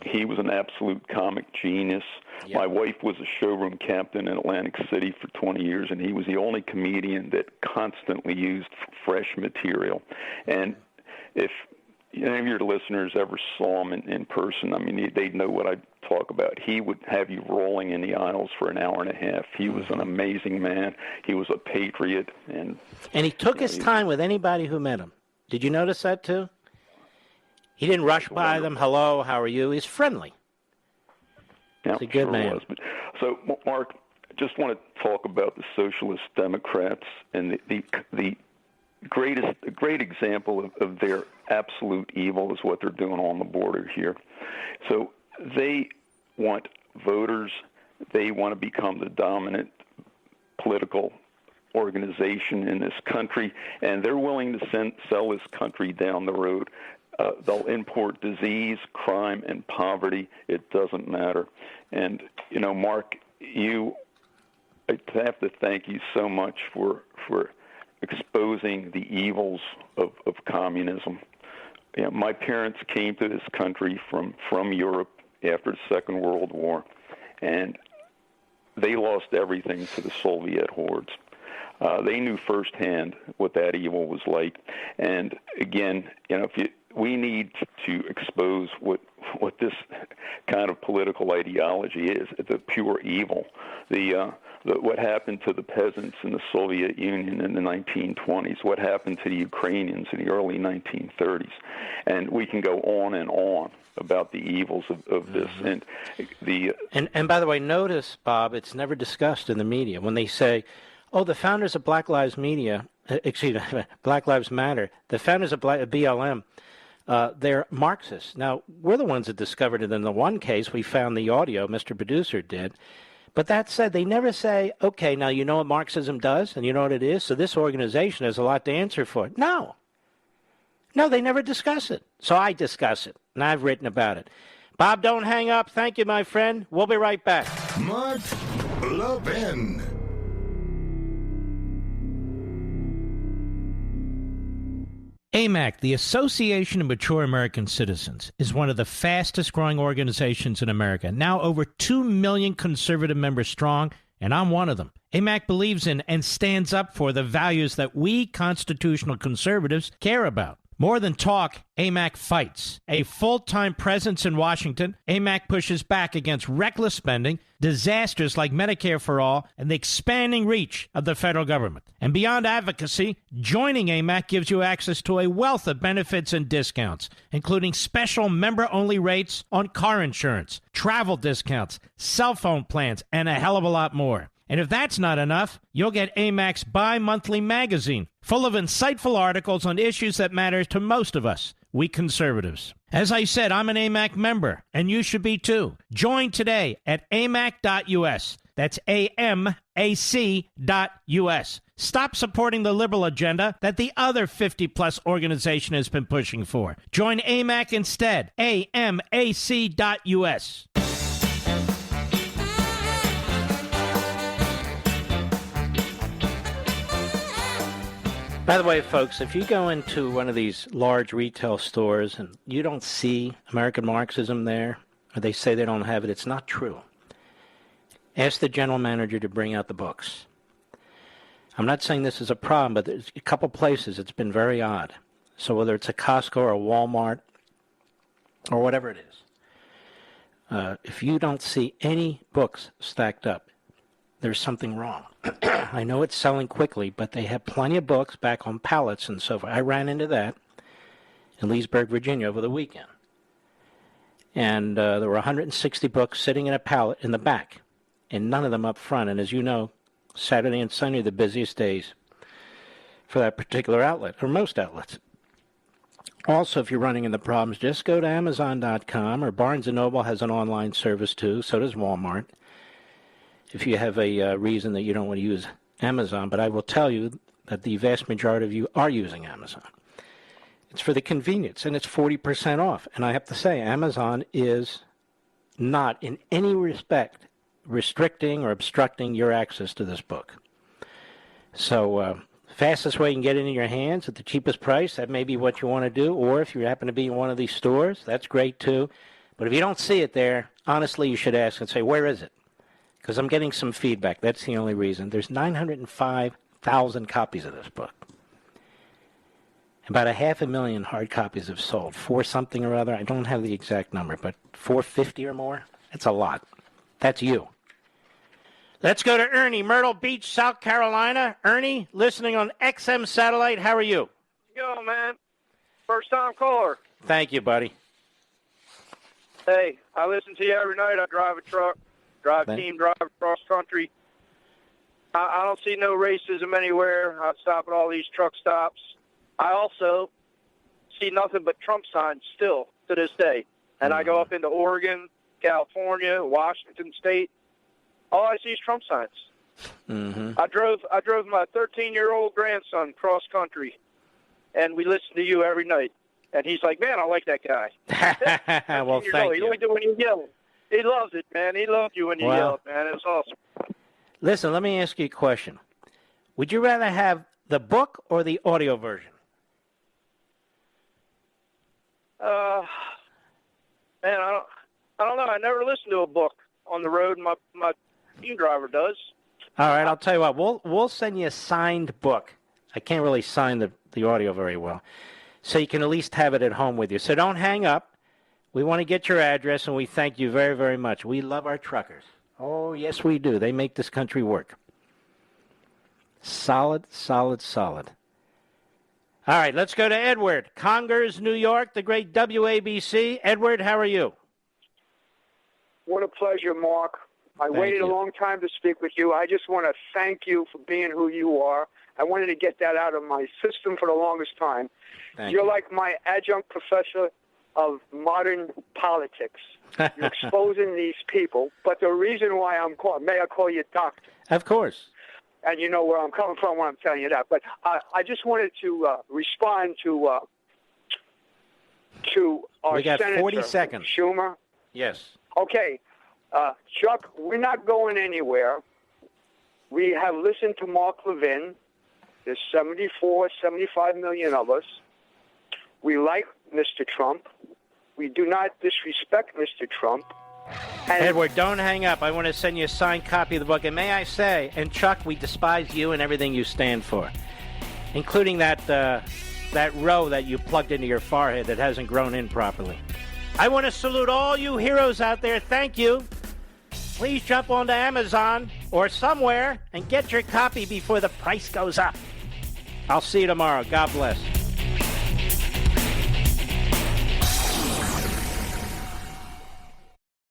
He was an absolute comic genius. Yep. My wife was a showroom captain in Atlantic City for 20 years, and he was the only comedian that constantly used fresh material. And if any of your listeners ever saw him in person, I mean, they'd know what I talk about. He would have you rolling in the aisles for an hour and a half. He was an amazing man. He was a patriot. And he took his time with anybody who met him. Did you notice that, too? He didn't rush by them. Hello, how are you? He's friendly. Yeah, he's a good man. Was. So, Mark, I just want to talk about the Socialist Democrats and the great example of their absolute evil is what they're doing on the border here. So they want voters. They want to become the dominant political organization in this country, and they're willing to sell this country down the road. They'll import disease, crime, and poverty. It doesn't matter. And, Mark, I have to thank you so much for exposing the evils of communism. My parents came to this country from Europe after the Second World War, and they lost everything to the Soviet hordes. They knew firsthand what that evil was like. And again, we need to expose what this kind of political ideology is, the pure evil. What happened to the peasants in the Soviet Union in the 1920s, what happened to the Ukrainians in the early 1930s. And we can go on and on about the evils of this. And by the way, notice, Bob, it's never discussed in the media. When they say, the founders of Black Lives Matter, the founders of BLM, they're Marxists. Now, we're the ones that discovered it in the one case. We found the audio, Mr. Producer did. But that said, they never say, okay, now you know what Marxism does and you know what it is, so this organization has a lot to answer for. No, they never discuss it. So I discuss it, and I've written about it. Bob, don't hang up. Thank you, my friend. We'll be right back. Mark Levin. AMAC, the Association of Mature American Citizens, is one of the fastest-growing organizations in America, now over 2 million conservative members strong, and I'm one of them. AMAC believes in and stands up for the values that we constitutional conservatives care about. More than talk, AMAC fights. A full-time presence in Washington, AMAC pushes back against reckless spending, disasters like Medicare for All, and the expanding reach of the federal government. And beyond advocacy, joining AMAC gives you access to a wealth of benefits and discounts, including special member-only rates on car insurance, travel discounts, cell phone plans, and a hell of a lot more. And if that's not enough, you'll get AMAC's bi-monthly magazine, full of insightful articles on issues that matter to most of us, we conservatives. As I said, I'm an AMAC member, and you should be too. Join today at amac.us. That's AMAC.us. Stop supporting the liberal agenda that the other 50-plus organization has been pushing for. Join AMAC instead. AMAC.us. By the way, folks, if you go into one of these large retail stores and you don't see American Marxism there, or they say they don't have it, it's not true. Ask the general manager to bring out the books. I'm not saying this is a problem, but there's a couple places it's been very odd. So whether it's a Costco or a Walmart or whatever it is, if you don't see any books stacked up, there's something wrong. I know it's selling quickly, but they have plenty of books back on pallets and so forth. I ran into that in Leesburg, Virginia over the weekend. And there were 160 books sitting in a pallet in the back, and none of them up front. And as you know, Saturday and Sunday are the busiest days for that particular outlet, or most outlets. Also, if you're running into problems, just go to Amazon.com, or Barnes & Noble has an online service too, so does Walmart. If you have a reason that you don't want to use Amazon, but I will tell you that the vast majority of you are using Amazon. It's for the convenience, and it's 40% off. And I have to say, Amazon is not in any respect restricting or obstructing your access to this book. So Fastest way you can get it in your hands at the cheapest price, that may be what you want to do. Or if you happen to be in one of these stores, that's great too. But if you don't see it there, honestly, you should ask and say, where is it? Because I'm getting some feedback. That's the only reason. There's 905,000 copies of this book. About 500,000 hard copies have sold. 4 something or other. I don't have the exact number, but 450 or more? That's a lot. That's you. Let's go to Ernie, Myrtle Beach, South Carolina. Ernie, listening on XM Satellite. How are you? Yo, man. First time caller. Thank you, buddy. Hey, I listen to you every night. I drive a truck, drive cross country. I don't see no racism anywhere. I stop at all these truck stops. I also see nothing but Trump signs still to this day. And I go up into Oregon, California, Washington State. All I see is Trump signs. Mm-hmm. I drove my 13-year-old grandson cross country, and we listen to you every night. And he's like, man, I like that guy. Well, thank you. you. He liked it when you yell. He loves it, man. He loved you when you yelled, man. It was awesome. Listen, let me ask you a question. Would you rather have the book or the audio version? Man, I don't know. I never listened to a book on the road. My team driver does. All right, I'll tell you what. We'll send you a signed book. I can't really sign the audio very well, so you can at least have it at home with you. So don't hang up. We want to get your address, and we thank you very, very much. We love our truckers. Oh, yes, we do. They make this country work. Solid, solid, solid. All right, let's go to Edward. Congers, New York, the great WABC. Edward, how are you? What a pleasure, Mark. I waited a long time to speak with you. I just want to thank you for being who you are. I wanted to get that out of my system for the longest time. You're like my adjunct professor of modern politics. You're exposing these people. But the reason why I'm calling, may I call you doctor? Of course. And you know where I'm coming from when I'm telling you that. But I just wanted to respond to our We got Senator 40 seconds. Schumer. Yes. Okay, Chuck, we're not going anywhere. We have listened to Mark Levin. There's 75 million of us. We like Mr. Trump. We do not disrespect Mr. Trump. And Edward, don't hang up. I want to send you a signed copy of the book. And may I say, and Chuck, we despise you and everything you stand for, including that row that you plugged into your forehead that hasn't grown in properly. I want to salute all you heroes out there. Thank you. Please jump onto Amazon or somewhere and get your copy before the price goes up. I'll see you tomorrow. God bless.